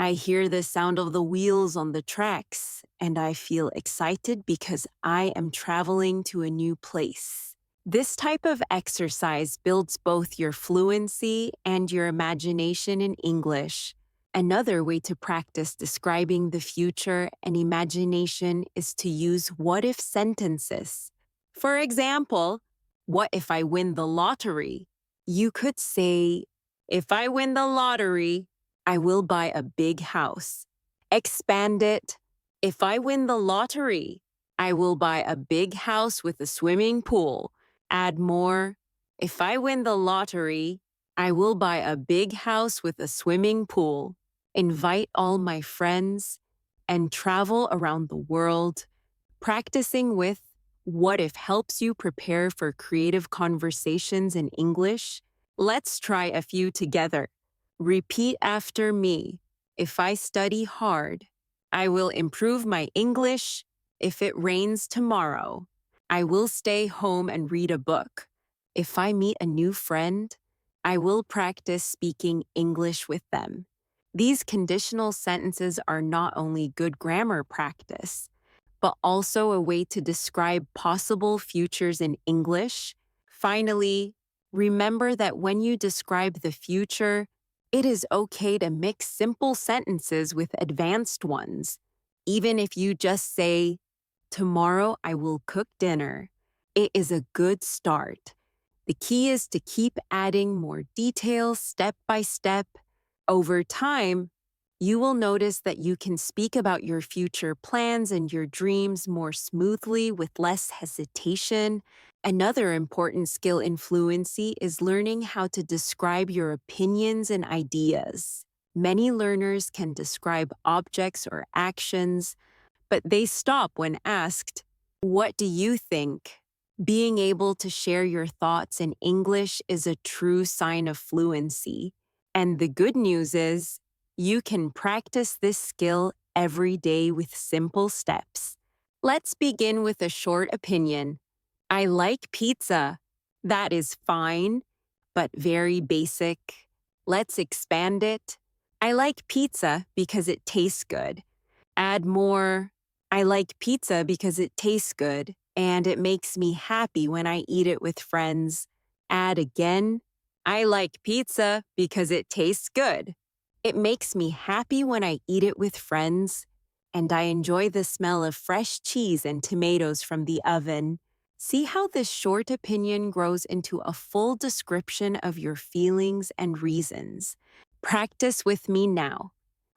I hear the sound of the wheels on the tracks, and I feel excited because I am traveling to a new place. This type of exercise builds both your fluency and your imagination in English. Another way to practice describing the future and imagination is to use what-if sentences. For example, what if I win the lottery? You could say, if I win the lottery, I will buy a big house. Expand it. If I win the lottery, I will buy a big house with a swimming pool. Add more. If I win the lottery, I will buy a big house with a swimming pool. Invite all my friends and travel around the world. Practicing with what if helps you prepare for creative conversations in English. Let's try a few together. Repeat after me. If I study hard, I will improve my English. If it rains tomorrow, I will stay home and read a book. If I meet a new friend, I will practice speaking English with them. These conditional sentences are not only good grammar practice, but also a way to describe possible futures in English. Finally, remember that when you describe the future, it is okay to mix simple sentences with advanced ones. Even if you just say, "Tomorrow I will cook dinner," it is a good start. The key is to keep adding more details step by step. Over time, you will notice that you can speak about your future plans and your dreams more smoothly with less hesitation. Another important skill in fluency is learning how to describe your opinions and ideas. Many learners can describe objects or actions, but they stop when asked, "What do you think?" Being able to share your thoughts in English is a true sign of fluency. And the good news is, you can practice this skill every day with simple steps. Let's begin with a short opinion. I like pizza. That is fine, but very basic. Let's expand it. I like pizza because it tastes good. Add more. I like pizza because it tastes good, and it makes me happy when I eat it with friends. Add again. I like pizza because it tastes good. It makes me happy when I eat it with friends, and I enjoy the smell of fresh cheese and tomatoes from the oven. See how this short opinion grows into a full description of your feelings and reasons. Practice with me now.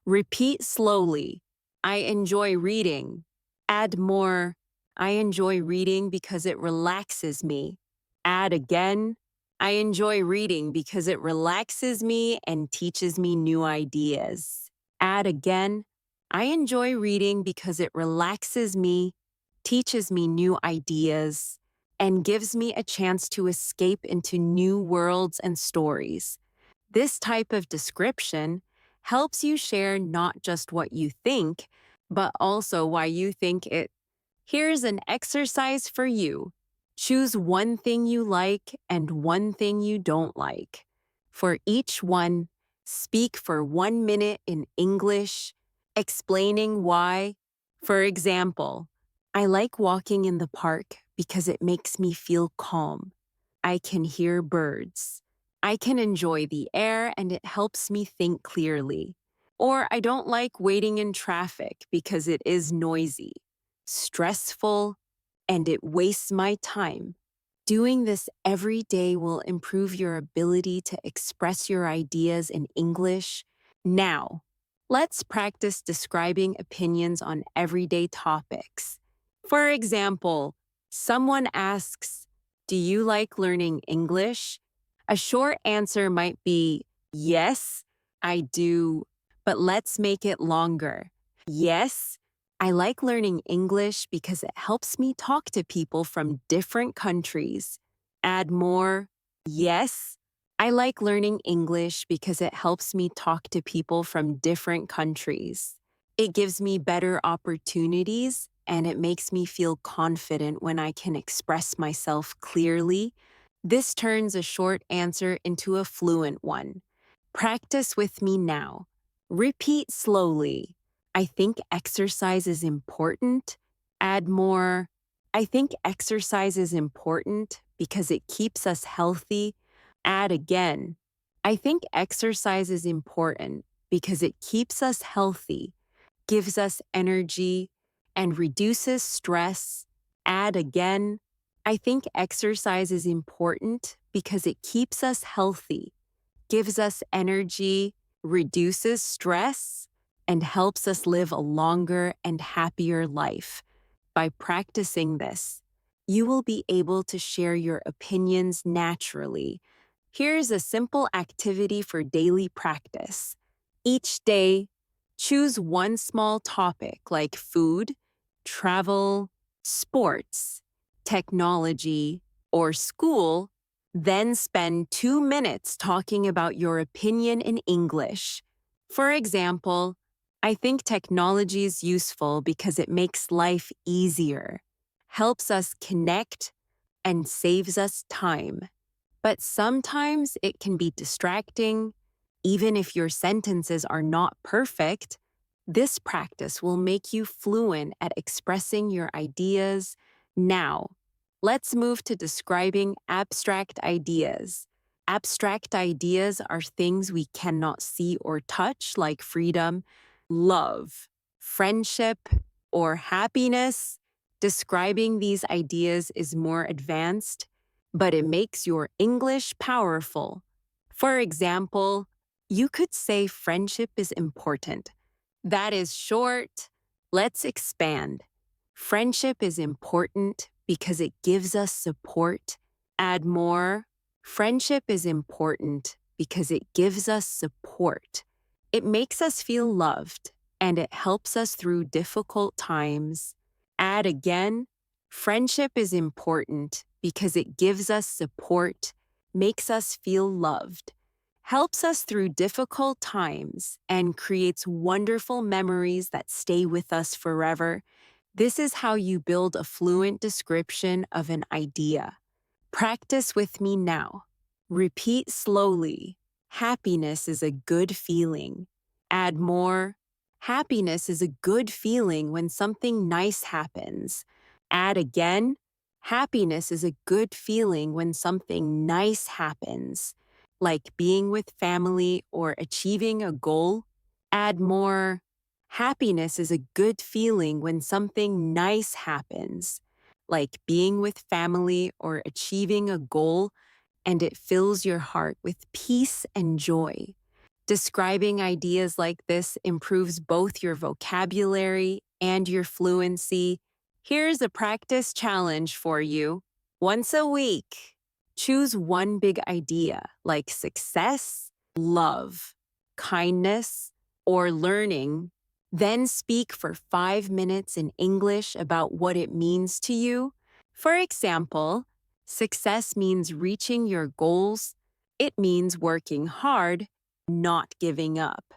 Repeat slowly. I enjoy reading. Add more. I enjoy reading because it relaxes me. Add again. I enjoy reading because it relaxes me and teaches me new ideas. Add again. I enjoy reading because it relaxes me, teaches me new ideas, and gives me a chance to escape into new worlds and stories. This type of description helps you share not just what you think, but also why you think it. Here's an exercise for you. Choose one thing you like and one thing you don't like. For each one, speak for 1 minute in English, explaining why. For example, I like walking in the park because it makes me feel calm. I can hear birds. I can enjoy the air and it helps me think clearly. Or I don't like waiting in traffic because it is noisy, stressful, and it wastes my time. Doing this every day will improve your ability to express your ideas in English. Now, let's practice describing opinions on everyday topics. For example, someone asks, "Do you like learning English?" A short answer might be, "Yes, I do," but let's make it longer. "Yes, I like learning English because it helps me talk to people from different countries." Add more. "Yes, I like learning English because it helps me talk to people from different countries. It gives me better opportunities and it makes me feel confident when I can express myself clearly." This turns a short answer into a fluent one. Practice with me now. Repeat slowly. "I think exercise is important." Add more. "I think exercise is important because it keeps us healthy." Add again. "I think exercise is important because it keeps us healthy, gives us energy, and reduces stress." Add again. "I think exercise is important because it keeps us healthy, gives us energy, reduces stress, and helps us live a longer and happier life." By practicing this, you will be able to share your opinions naturally. Here's a simple activity for daily practice. Each day, choose one small topic like food, travel, sports, technology, or school, then spend 2 minutes talking about your opinion in English. For example, "I think technology is useful because it makes life easier, helps us connect, and saves us time. But sometimes it can be distracting. Even if your sentences are not perfect, this practice will make you fluent at expressing your ideas." Now, let's move to describing abstract ideas. Abstract ideas are things we cannot see or touch, like freedom, love, friendship, or happiness. Describing these ideas is more advanced, but it makes your English powerful. For example, you could say friendship is important. That is short. Let's expand. Friendship is important because it gives us support. Add more. Friendship is important because it gives us support. It makes us feel loved and it helps us through difficult times. Add again. Friendship is important because it gives us support, makes us feel loved, helps us through difficult times, and creates wonderful memories that stay with us forever. This is how you build a fluent description of an idea. Practice with me now. Repeat slowly. "Happiness is a good feeling." Add more. "Happiness is a good feeling when something nice happens." Add again. "Happiness is a good feeling when something nice happens," like being with family or achieving a goal. Add more. "Happiness is a good feeling when something nice happens," like being with family or achieving a goal, and it fills your heart with peace and joy. Describing ideas like this improves both your vocabulary and your fluency. Here's a practice challenge for you. Once a week, choose one big idea like success, love, kindness, or learning. Then speak for 5 minutes in English about what it means to you. For example, success means reaching your goals. It means working hard, not giving up,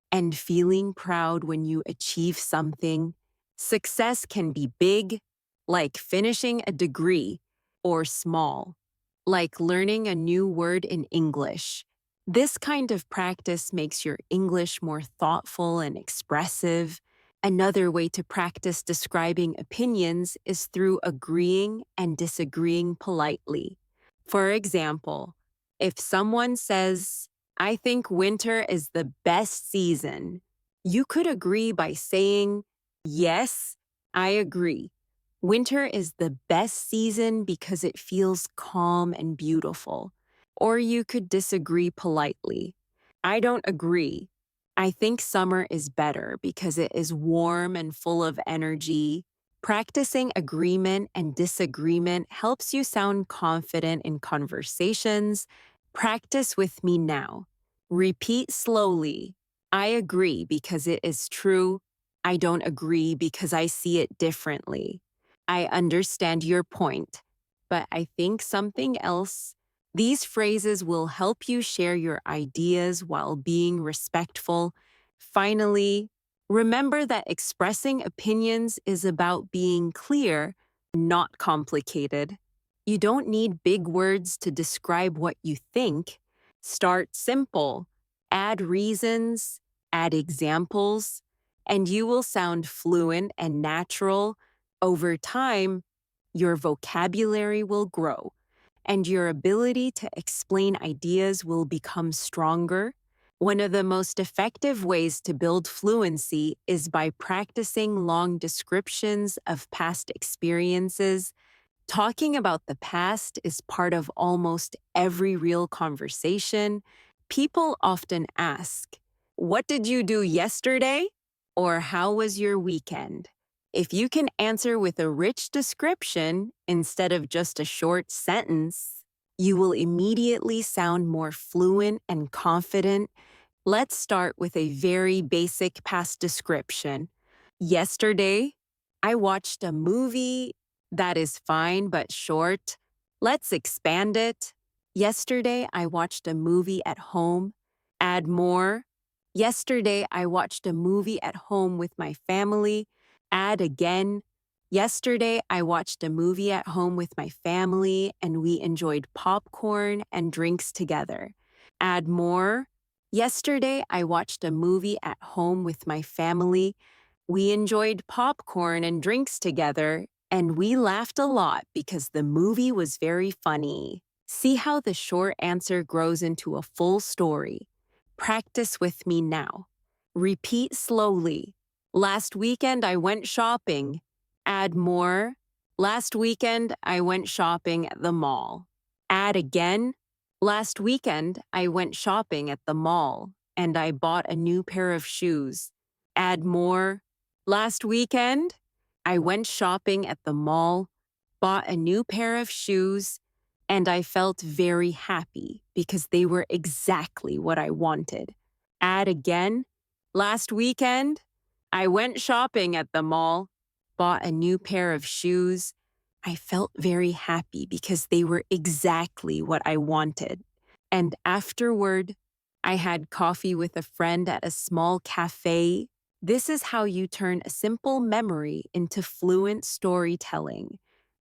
and feeling proud when you achieve something. Success can be big, like finishing a degree, or small, like learning a new word in English. This kind of practice makes your English more thoughtful and expressive. Another way to practice describing opinions is through agreeing and disagreeing politely. For example, if someone says, "I think winter is the best season," you could agree by saying, "Yes, I agree. Winter is the best season because it feels calm and beautiful." Or you could disagree politely. "I don't agree. I think summer is better because it is warm and full of energy." Practicing agreement and disagreement helps you sound confident in conversations. Practice with me now. Repeat slowly. "I agree because it is true. I don't agree because I see it differently. I understand your point, but I think something else." These phrases will help you share your ideas while being respectful. Finally, remember that expressing opinions is about being clear, not complicated. You don't need big words to describe what you think. Start simple. Add reasons, add examples, and you will sound fluent and natural. Over time, your vocabulary will grow, and your ability to explain ideas will become stronger. One of the most effective ways to build fluency is by practicing long descriptions of past experiences. Talking about the past is part of almost every real conversation. People often ask, "What did you do yesterday?" or "How was your weekend?" If you can answer with a rich description instead of just a short sentence, you will immediately sound more fluent and confident. Let's start with a very basic past description. "Yesterday, I watched a movie that is fine but short." Let's expand it. "Yesterday, I watched a movie at home." Add more. "Yesterday, I watched a movie at home with my family." Add again. "Yesterday, I watched a movie at home with my family and we enjoyed popcorn and drinks together." Add more. "Yesterday, I watched a movie at home with my family. We enjoyed popcorn and drinks together, and we laughed a lot because the movie was very funny." See how the short answer grows into a full story. Practice with me now. Repeat slowly. "Last weekend, I went shopping." Add more. "Last weekend, I went shopping at the mall." Add again. "Last weekend, I went shopping at the mall, and I bought a new pair of shoes." Add more. "Last weekend, I went shopping at the mall, bought a new pair of shoes, and I felt very happy because they were exactly what I wanted." Add again. "Last weekend, I went shopping at the mall, bought a new pair of shoes. I felt very happy because they were exactly what I wanted. And afterward, I had coffee with a friend at a small cafe." This is how you turn a simple memory into fluent storytelling.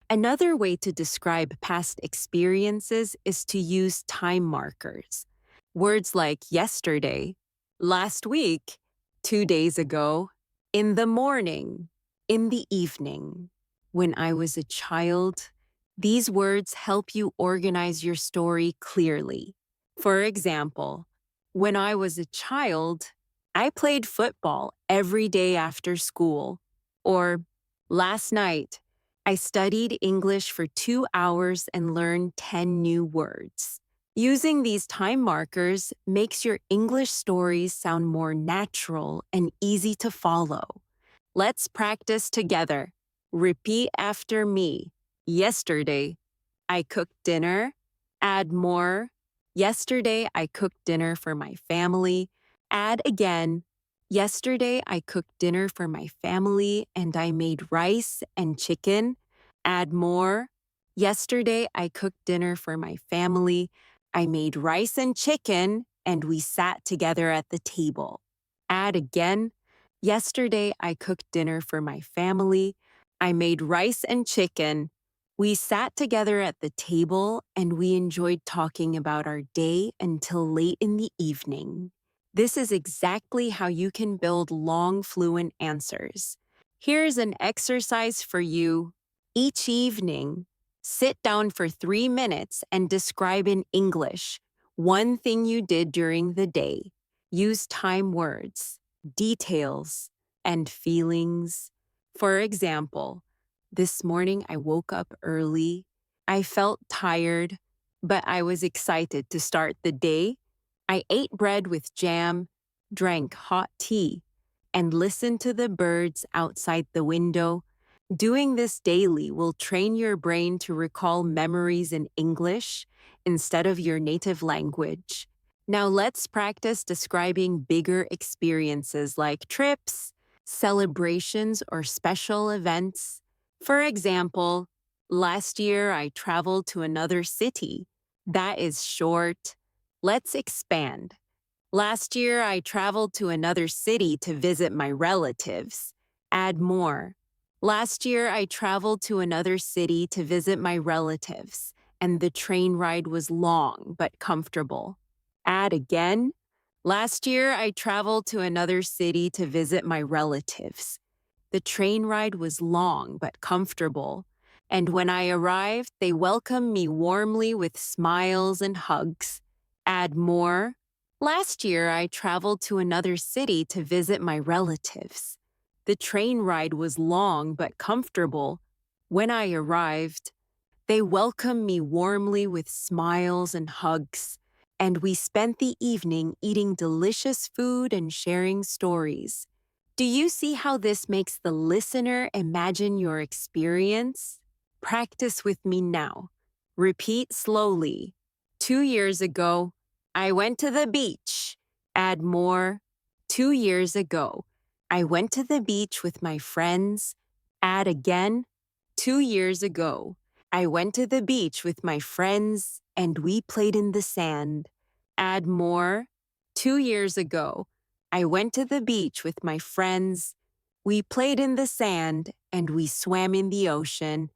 Another way to describe past experiences is to use time markers. Words like yesterday, last week, 2 days ago, in the morning, in the evening, when I was a child. These words help you organize your story clearly. For example, when I was a child, I played football every day after school. Or, last night, I studied English for 2 hours and learned 10 new words. Using these time markers makes your English stories sound more natural and easy to follow. Let's practice together. Repeat after me. Yesterday, I cooked dinner. Add more. Yesterday, I cooked dinner for my family. Add again. Yesterday, I cooked dinner for my family and I made rice and chicken. Add more. Yesterday, I cooked dinner for my family. I made rice and chicken and we sat together at the table. Add again. Yesterday, I cooked dinner for my family. I made rice and chicken We sat together at the table and we enjoyed talking about our day until late in the evening. This is exactly how you can build long, fluent answers. Here's an exercise for you. Each evening, sit down for 3 minutes and describe in English one thing you did during the day. Use time words, details, and feelings. For example, this morning I woke up early. I felt tired, but I was excited to start the day. I ate bread with jam, drank hot tea, and listened to the birds outside the window. Doing this daily will train your brain to recall memories in English instead of your native language. Now let's practice describing bigger experiences like trips, celebrations, or special events. For example, last year I traveled to another city. That is short. Let's expand. Last year I traveled to another city to visit my relatives. Add more. Last year I traveled to another city to visit my relatives, and the train ride was long but comfortable. Add again. Last year I traveled to another city to visit my relatives. The train ride was long but comfortable, and when I arrived, they welcomed me warmly with smiles and hugs. Add more. Last year, I traveled to another city to visit my relatives. The train ride was long but comfortable. When I arrived, they welcomed me warmly with smiles and hugs, and we spent the evening eating delicious food and sharing stories. Do you see how this makes the listener imagine your experience? Practice with me now. Repeat slowly. 2 years ago, I went to the beach. Add more. 2 years ago, I went to the beach with my friends. Add again. 2 years ago, I went to the beach with my friends and we played in the sand. Add more. 2 years ago, I went to the beach with my friends. We played in the sand and we swam in the ocean.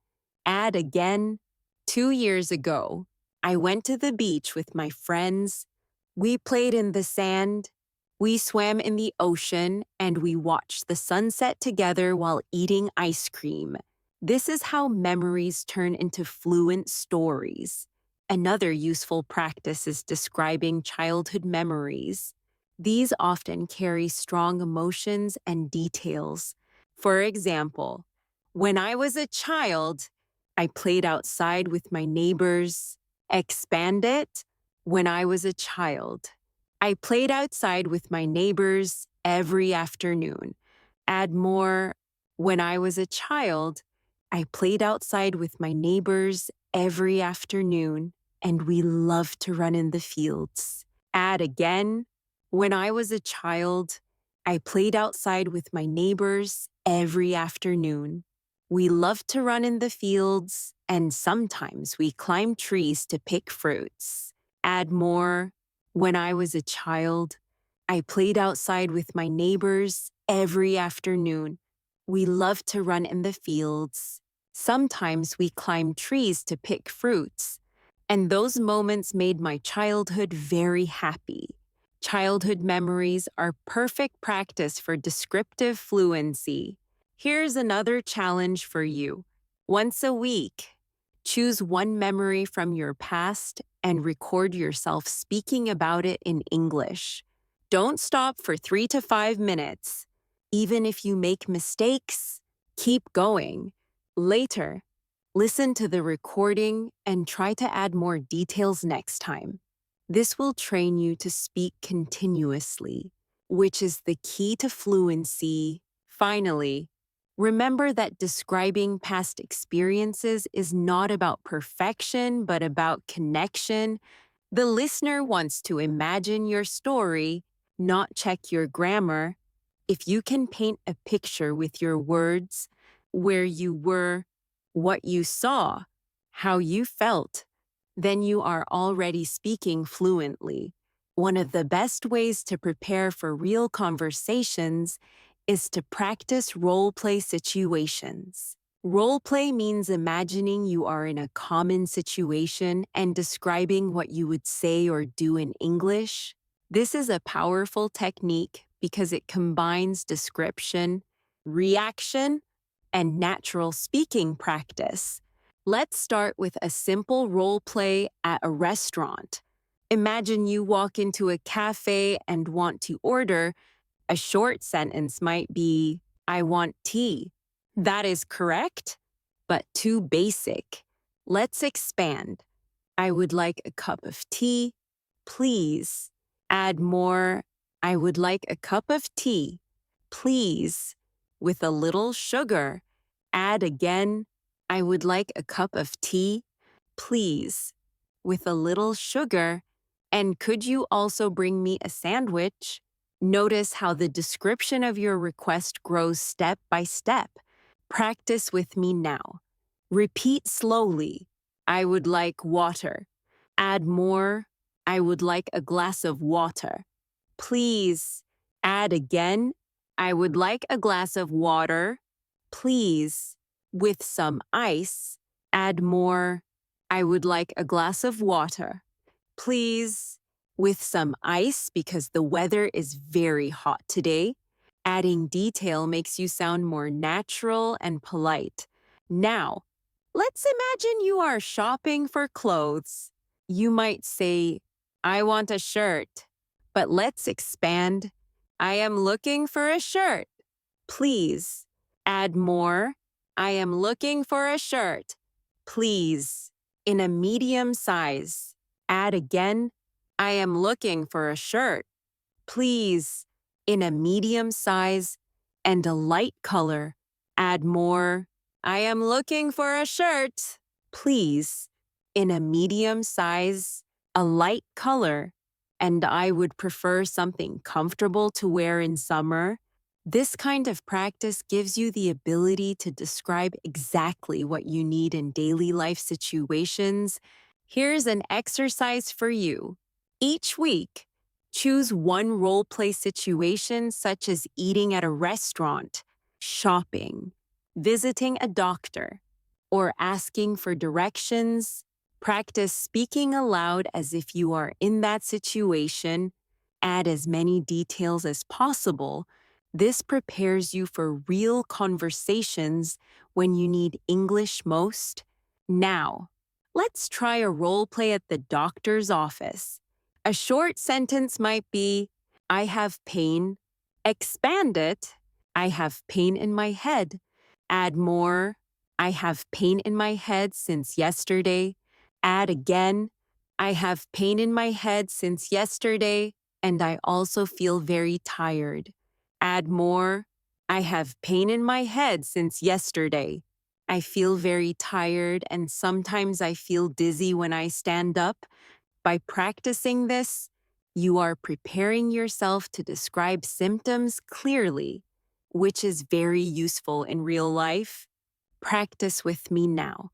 Add again. 2 years ago, I went to the beach with my friends. We played in the sand. We swam in the ocean and we watched the sunset together while eating ice cream. This is how memories turn into fluent stories. Another useful practice is describing childhood memories. These often carry strong emotions and details. For example, when I was a child, I played outside with my neighbors. Expand it. When I was a child, I played outside with my neighbors every afternoon. Add more. When I was a child, I played outside with my neighbors every afternoon, and we loved to run in the fields. Add again. When I was a child, I played outside with my neighbors every afternoon. We loved to run in the fields, and sometimes we climbed trees to pick fruits. Add more. When I was a child, I played outside with my neighbors every afternoon. We loved to run in the fields. Sometimes we climbed trees to pick fruits. And those moments made my childhood very happy. Childhood memories are perfect practice for descriptive fluency. Here's another challenge for you. Once a week, choose one memory from your past and record yourself speaking about it in English. Don't stop for 3 to 5 minutes. Even if you make mistakes, keep going. Later, listen to the recording and try to add more details next time. This will train you to speak continuously, which is the key to fluency. Finally, remember that describing past experiences is not about perfection, but about connection. The listener wants to imagine your story, not check your grammar. If you can paint a picture with your words, where you were, what you saw, how you felt, then you are already speaking fluently. One of the best ways to prepare for real conversations is to practice role play situations. Role play means imagining you are in a common situation and describing what you would say or do in English. This is a powerful technique because it combines description, reaction, and natural speaking practice. Let's start with a simple role play at a restaurant. Imagine you walk into a cafe and want to order. A short sentence might be, I want tea. That is correct, but too basic. Let's expand. I would like a cup of tea, please. Add more. I would like a cup of tea, please, with a little sugar. Add again. I would like a cup of tea, please, with a little sugar. And could you also bring me a sandwich? Notice how the description of your request grows step by step. Practice with me now. Repeat slowly. I would like water. Add more. I would like a glass of water. Please. Add again. I would like a glass of water. Please. With some ice. Add more. I would like a glass of water. Please. With some ice because the weather is very hot today. Adding detail makes you sound more natural and polite. Now, let's imagine you are shopping for clothes. You might say, I want a shirt. But let's expand. I am looking for a shirt. Please. Add more. I am looking for a shirt. Please. In a medium size. Add again. I am looking for a shirt. Please. In a medium size and a light color. Add more. I am looking for a shirt. Please. In a medium size, a light color, and I would prefer something comfortable to wear in summer. This kind of practice gives you the ability to describe exactly what you need in daily life situations. Here's an exercise for you. Each week, choose one role play situation such as eating at a restaurant, shopping, visiting a doctor, or asking for directions. Practice speaking aloud as if you are in that situation. Add as many details as possible. This prepares you for real conversations when you need English most. Now, let's try a role play at the doctor's office. A short sentence might be, I have pain. Expand it. I have pain in my head. Add more. I have pain in my head since yesterday. Add again. I have pain in my head since yesterday, and I also feel very tired. Add more. I have pain in my head since yesterday. I feel very tired, and sometimes I feel dizzy when I stand up. By practicing this, you are preparing yourself to describe symptoms clearly, which is very useful in real life. Practice with me now.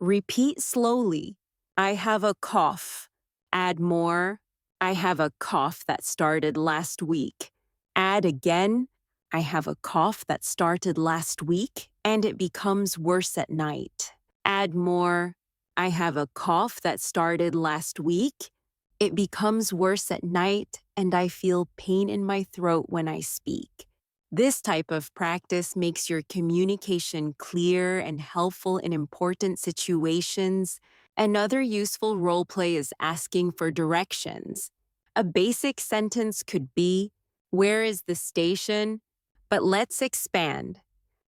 Repeat slowly. I have a cough. Add more. I have a cough that started last week. Add again. I have a cough that started last week and it becomes worse at night. Add more. I have a cough that started last week. It becomes worse at night and I feel pain in my throat when I speak. This type of practice makes your communication clear and helpful in important situations. Another useful role play is asking for directions. A basic sentence could be, where is the station? But let's expand.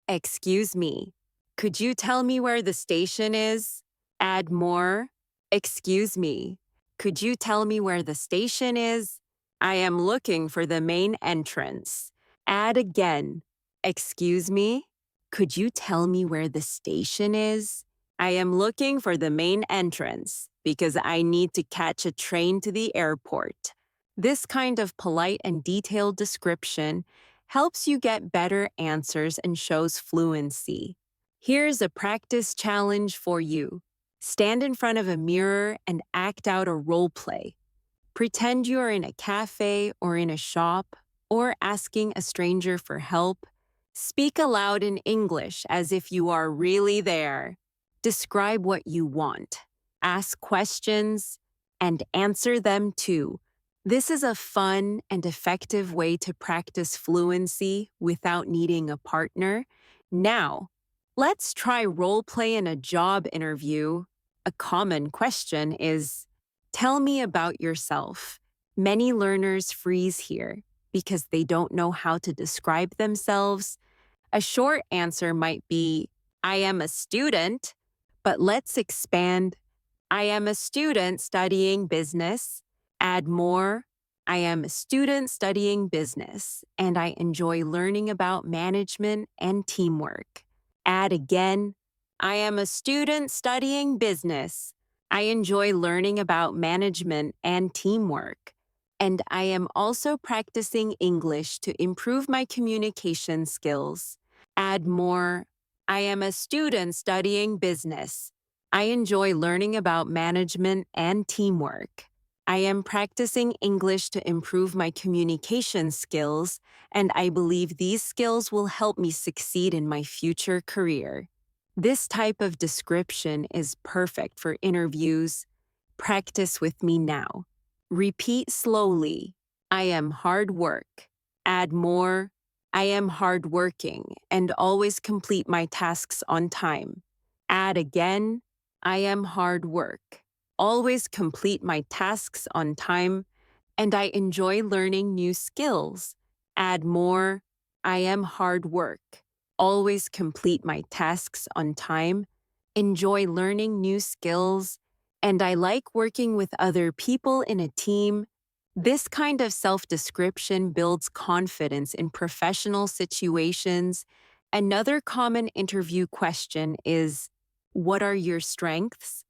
Excuse me. Could you tell me where the station is? Add more. Excuse me. Could you tell me where the station is? I am looking for the main entrance. Add again. Excuse me. Could you tell me where the station is? I am looking for the main entrance because I need to catch a train to the airport. This kind of polite and detailed description helps you get better answers and shows fluency. Here's a practice challenge for you. Stand in front of a mirror and act out a role play. Pretend you are in a cafe or in a shop or asking a stranger for help. Speak aloud in English as if you are really there. Describe what you want. Ask questions and answer them too. This is a fun and effective way to practice fluency without needing a partner. Now, let's try role play in a job interview. A common question is, tell me about yourself. Many learners freeze here because they don't know how to describe themselves. A short answer might be, I am a student, but let's expand. I am a student studying business. Add more. I am a student studying business, and I enjoy learning about management and teamwork. Add again. I am a student studying business. I enjoy learning about management and teamwork. And I am also practicing English to improve my communication skills. Add more. I am a student studying business. I enjoy learning about management and teamwork. I am practicing English to improve my communication skills, and I believe these skills will help me succeed in my future career. This type of description is perfect for interviews. Practice with me now. Repeat slowly. I am hard work. Add more. I am hardworking and always complete my tasks on time. Add again. I am hard work. Always complete my tasks on time, and I enjoy learning new skills. Add more. I am hard work. Always complete my tasks on time. Enjoy learning new skills, and I like working with other people in a team. This kind of self-description builds confidence in professional situations. Another common interview question is, what are your strengths?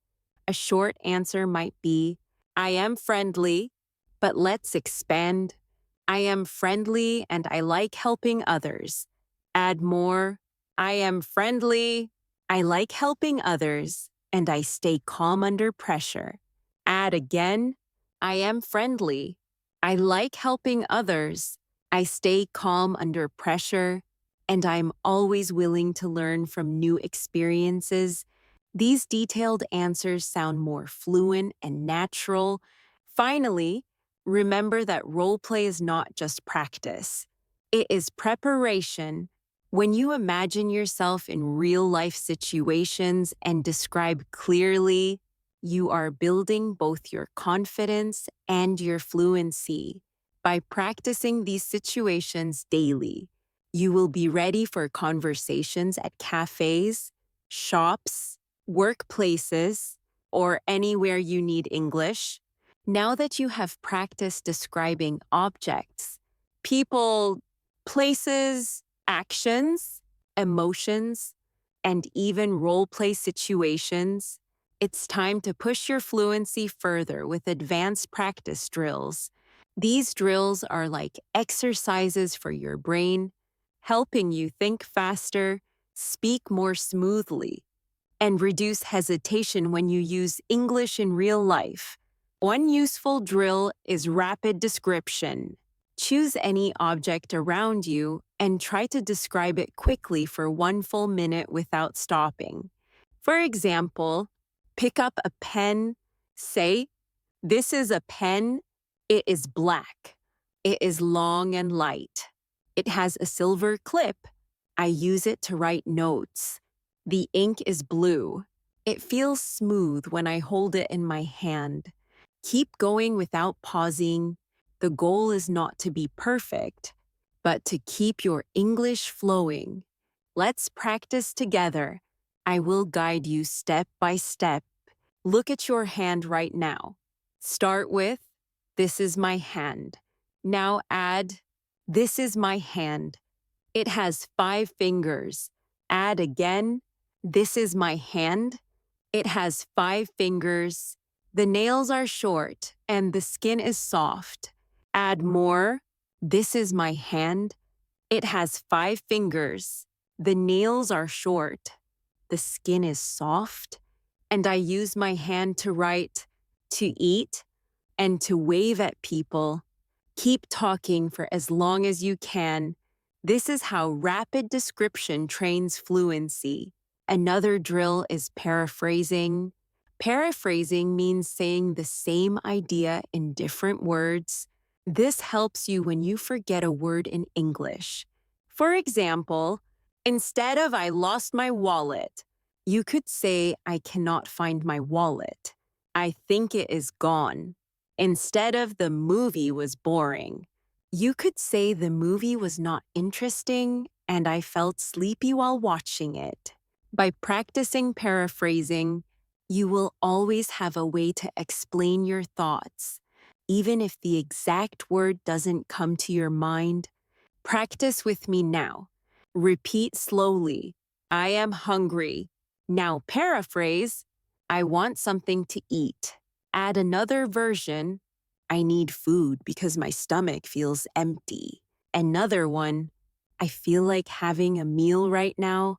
A short answer might be, I am friendly, but let's expand. I am friendly and I like helping others. Add more. I am friendly. I like helping others, and I stay calm under pressure. Add again. I am friendly. I like helping others. I stay calm under pressure, and I'm always willing to learn from new experiences. These detailed answers sound more fluent and natural. Finally, remember that role play is not just practice. It is preparation. When you imagine yourself in real-life situations and describe clearly, you are building both your confidence and your fluency. By practicing these situations daily, you will be ready for conversations at cafes, shops, workplaces, or anywhere you need English. Now that you have practiced describing objects, people, places, actions, emotions, and even role-play situations, it's time to push your fluency further with advanced practice drills. These drills are like exercises for your brain, helping you think faster, speak more smoothly, and reduce hesitation when you use English in real life. One useful drill is rapid description. Choose any object around you and try to describe it quickly for 1 full minute without stopping. For example, pick up a pen. Say, this is a pen. It is black. It is long and light. It has a silver clip. I use it to write notes. The ink is blue. It feels smooth when I hold it in my hand. Keep going without pausing. The goal is not to be perfect, but to keep your English flowing. Let's practice together. I will guide you step by step. Look at your hand right now. Start with, this is my hand. Now add, this is my hand. It has 5 fingers. Add again, this is my hand. It has 5 fingers. The nails are short and the skin is soft. Add more. This is my hand. It has 5 fingers. The nails are short. The skin is soft. And I use my hand to write, to eat, and to wave at people. Keep talking for as long as you can. This is how rapid description trains fluency. Another drill is paraphrasing. Paraphrasing means saying the same idea in different words. This helps you when you forget a word in English. For example, instead of I lost my wallet, you could say I cannot find my wallet. I think it is gone. Instead of the movie was boring, you could say the movie was not interesting and I felt sleepy while watching it. By practicing paraphrasing, you will always have a way to explain your thoughts. Even if the exact word doesn't come to your mind, practice with me now. Repeat slowly. I am hungry. Now paraphrase. I want something to eat. Add another version. I need food because my stomach feels empty. Another one. I feel like having a meal right now.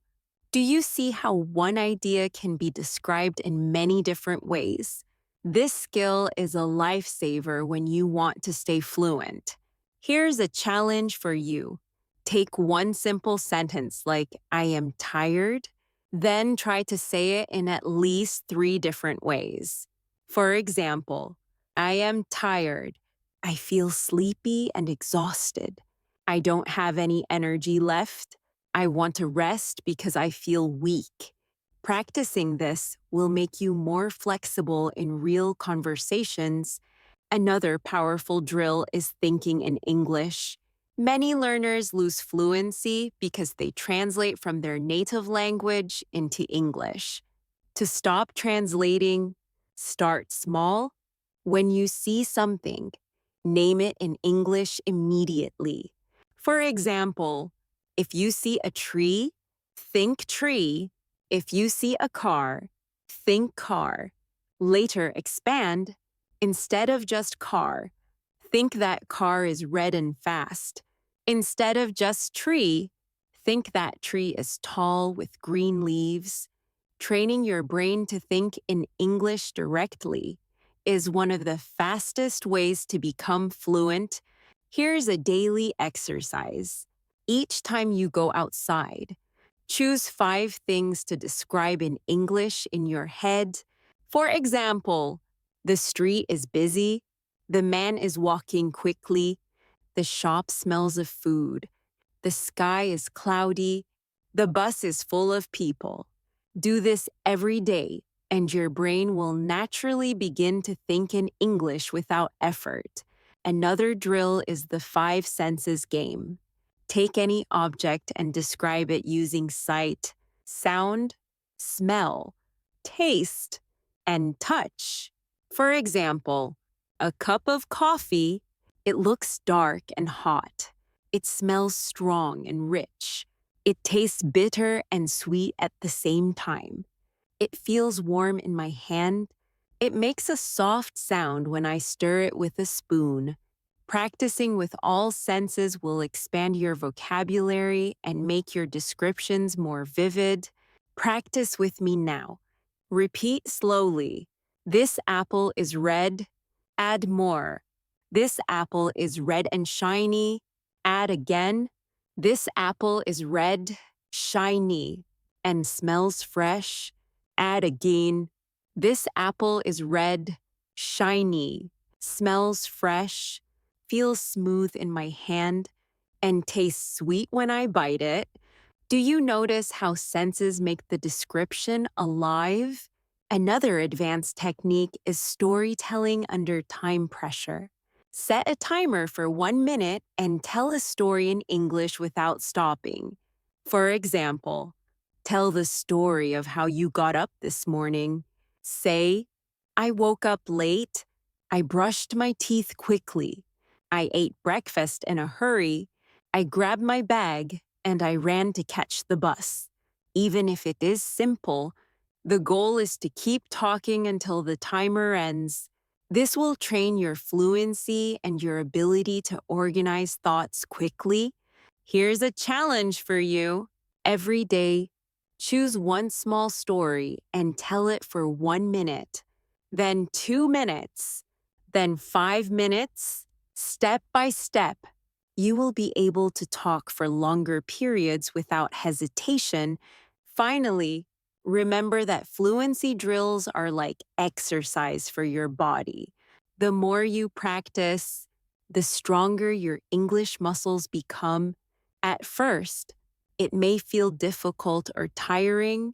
Do you see how one idea can be described in many different ways? This skill is a lifesaver when you want to stay fluent. Here's a challenge for you. Take one simple sentence like, I am tired, then try to say it in at least 3 different ways. For example, I am tired. I feel sleepy and exhausted. I don't have any energy left. I want to rest because I feel weak. Practicing this will make you more flexible in real conversations. Another powerful drill is thinking in English. Many learners lose fluency because they translate from their native language into English. To stop translating, start small. When you see something, name it in English immediately. For example, if you see a tree, think tree. If you see a car, think car. Later expand. Instead of just car, think that car is red and fast. Instead of just tree, think that tree is tall with green leaves. Training your brain to think in English directly is one of the fastest ways to become fluent. Here's a daily exercise. Each time you go outside, choose 5 things to describe in English in your head. For example, the street is busy, the man is walking quickly, the shop smells of food, the sky is cloudy, the bus is full of people. Do this every day, and your brain will naturally begin to think in English without effort. Another drill is the 5 senses game. Take any object and describe it using sight, sound, smell, taste, and touch. For example, a cup of coffee, it looks dark and hot. It smells strong and rich. It tastes bitter and sweet at the same time. It feels warm in my hand. It makes a soft sound when I stir it with a spoon. Practicing with all senses will expand your vocabulary and make your descriptions more vivid. Practice with me now. Repeat slowly. This apple is red. Add more. This apple is red and shiny. Add again. This apple is red, shiny, and smells fresh. Add again. This apple is red, shiny, smells fresh, feels smooth in my hand, and tastes sweet when I bite it. Do you notice how senses make the description alive? Another advanced technique is storytelling under time pressure. Set a timer for 1 minute and tell a story in English without stopping. For example, tell the story of how you got up this morning. Say, I woke up late. I brushed my teeth quickly. I ate breakfast in a hurry. I grabbed my bag and I ran to catch the bus. Even if it is simple, the goal is to keep talking until the timer ends. This will train your fluency and your ability to organize thoughts quickly. Here's a challenge for you. Every day, choose one small story and tell it for 1 minute, then 2 minutes, then 5 minutes, step by step. you will be able to talk for longer periods without hesitation. Finally, remember that fluency drills are like exercise for your body. The more you practice, the stronger your English muscles become. At first, it may feel difficult or tiring,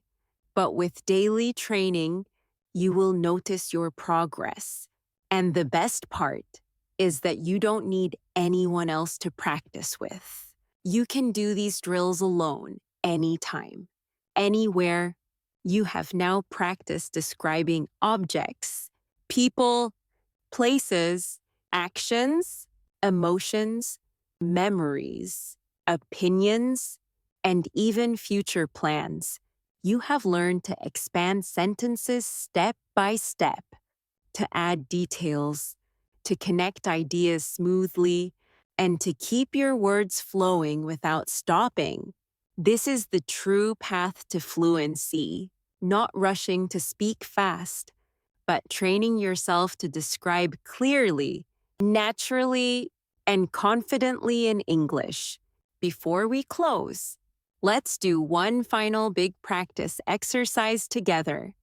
but with daily training, you will notice your progress. And the best part is that you don't need anyone else to practice with. You can do these drills alone, anytime, anywhere. You have now practiced describing objects, people, places, actions, emotions, memories, opinions, and even future plans. You have learned to expand sentences step by step, to add details, to connect ideas smoothly, and to keep your words flowing without stopping. This is the true path to fluency, not rushing to speak fast, but training yourself to describe clearly, naturally, and confidently in English. Before we close, let's do one final big practice exercise together.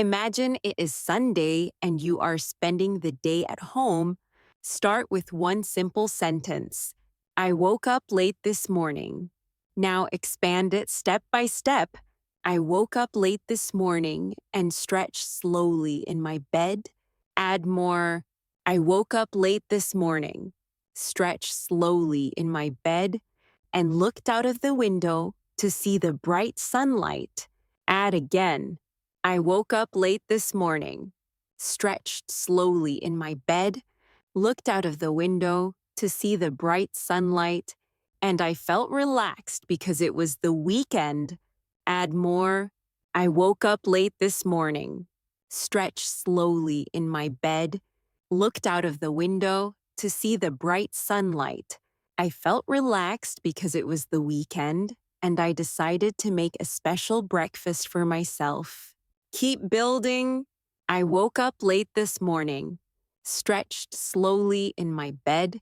Imagine it is Sunday and you are spending the day at home. Start with one simple sentence. I woke up late this morning. Now expand it step by step. I woke up late this morning and stretched slowly in my bed. Add more. I woke up late this morning, stretched slowly in my bed, and looked out of the window to see the bright sunlight. Add again. I woke up late this morning, stretched slowly in my bed, looked out of the window to see the bright sunlight, and I felt relaxed because it was the weekend. Add more. I woke up late this morning, stretched slowly in my bed, looked out of the window to see the bright sunlight. I felt relaxed because it was the weekend, and I decided to make a special breakfast for myself. Keep building. I woke up late this morning, stretched slowly in my bed,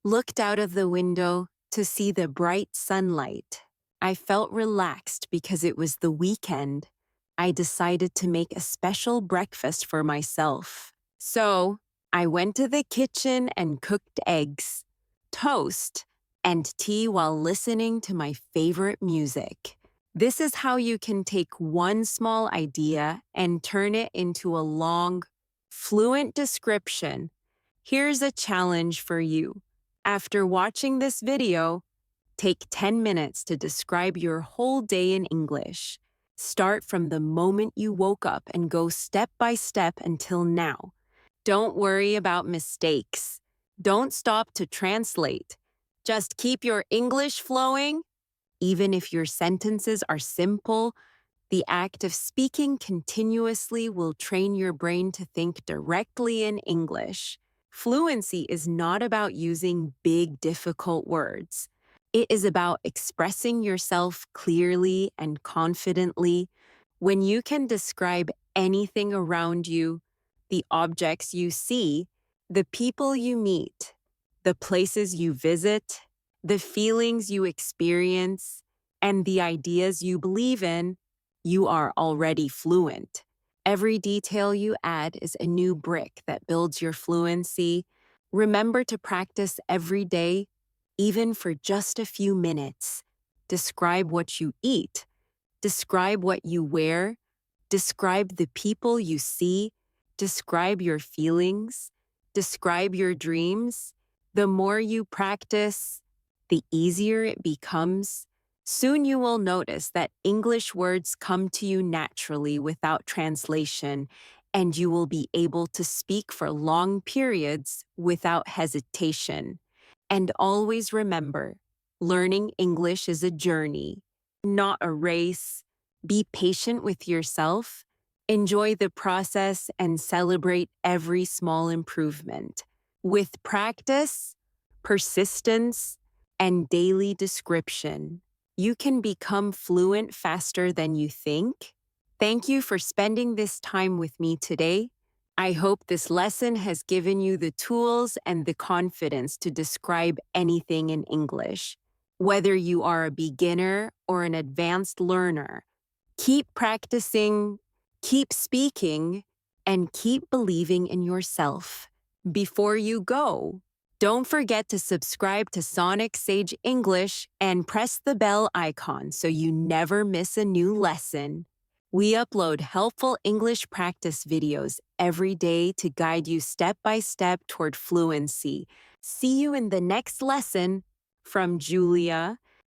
looked out of the window to see the bright sunlight. I felt relaxed because it was the weekend. I decided to make a special breakfast for myself. So, I went to the kitchen and cooked eggs, toast, and tea while listening to my favorite music. This is how you can take one small idea and turn it into a long, fluent description. Here's a challenge for you. After watching this video, take 10 minutes to describe your whole day in English. Start from the moment you woke up and go step by step until now. Don't worry about mistakes. Don't stop to translate. Just keep your English flowing. Even if your sentences are simple, the act of speaking continuously will train your brain to think directly in English. Fluency is not about using big, difficult words. It is about expressing yourself clearly and confidently. When you can describe anything around you, the objects you see, the people you meet, the places you visit, the feelings you experience, and the ideas you believe in, you are already fluent. Every detail you add is a new brick that builds your fluency. Remember to practice every day, even for just a few minutes. Describe what you eat. Describe what you wear. Describe the people you see. Describe your feelings. Describe your dreams. The more you practice, the easier it becomes. Soon you will notice that English words come to you naturally without translation, and you will be able to speak for long periods without hesitation. And always remember, learning English is a journey, not a race. Be patient with yourself, enjoy the process, and celebrate every small improvement. With practice, persistence, and daily description, you can become fluent faster than you think. Thank you for spending this time with me today. I hope this lesson has given you the tools and the confidence to describe anything in English. Whether you are a beginner or an advanced learner, keep practicing, keep speaking, and keep believing in yourself. Before you go, don't forget to subscribe to SonicSage English and press the bell icon so you never miss a new lesson. We upload helpful English practice videos every day to guide you step by step toward fluency. See you in the next lesson. From Julia.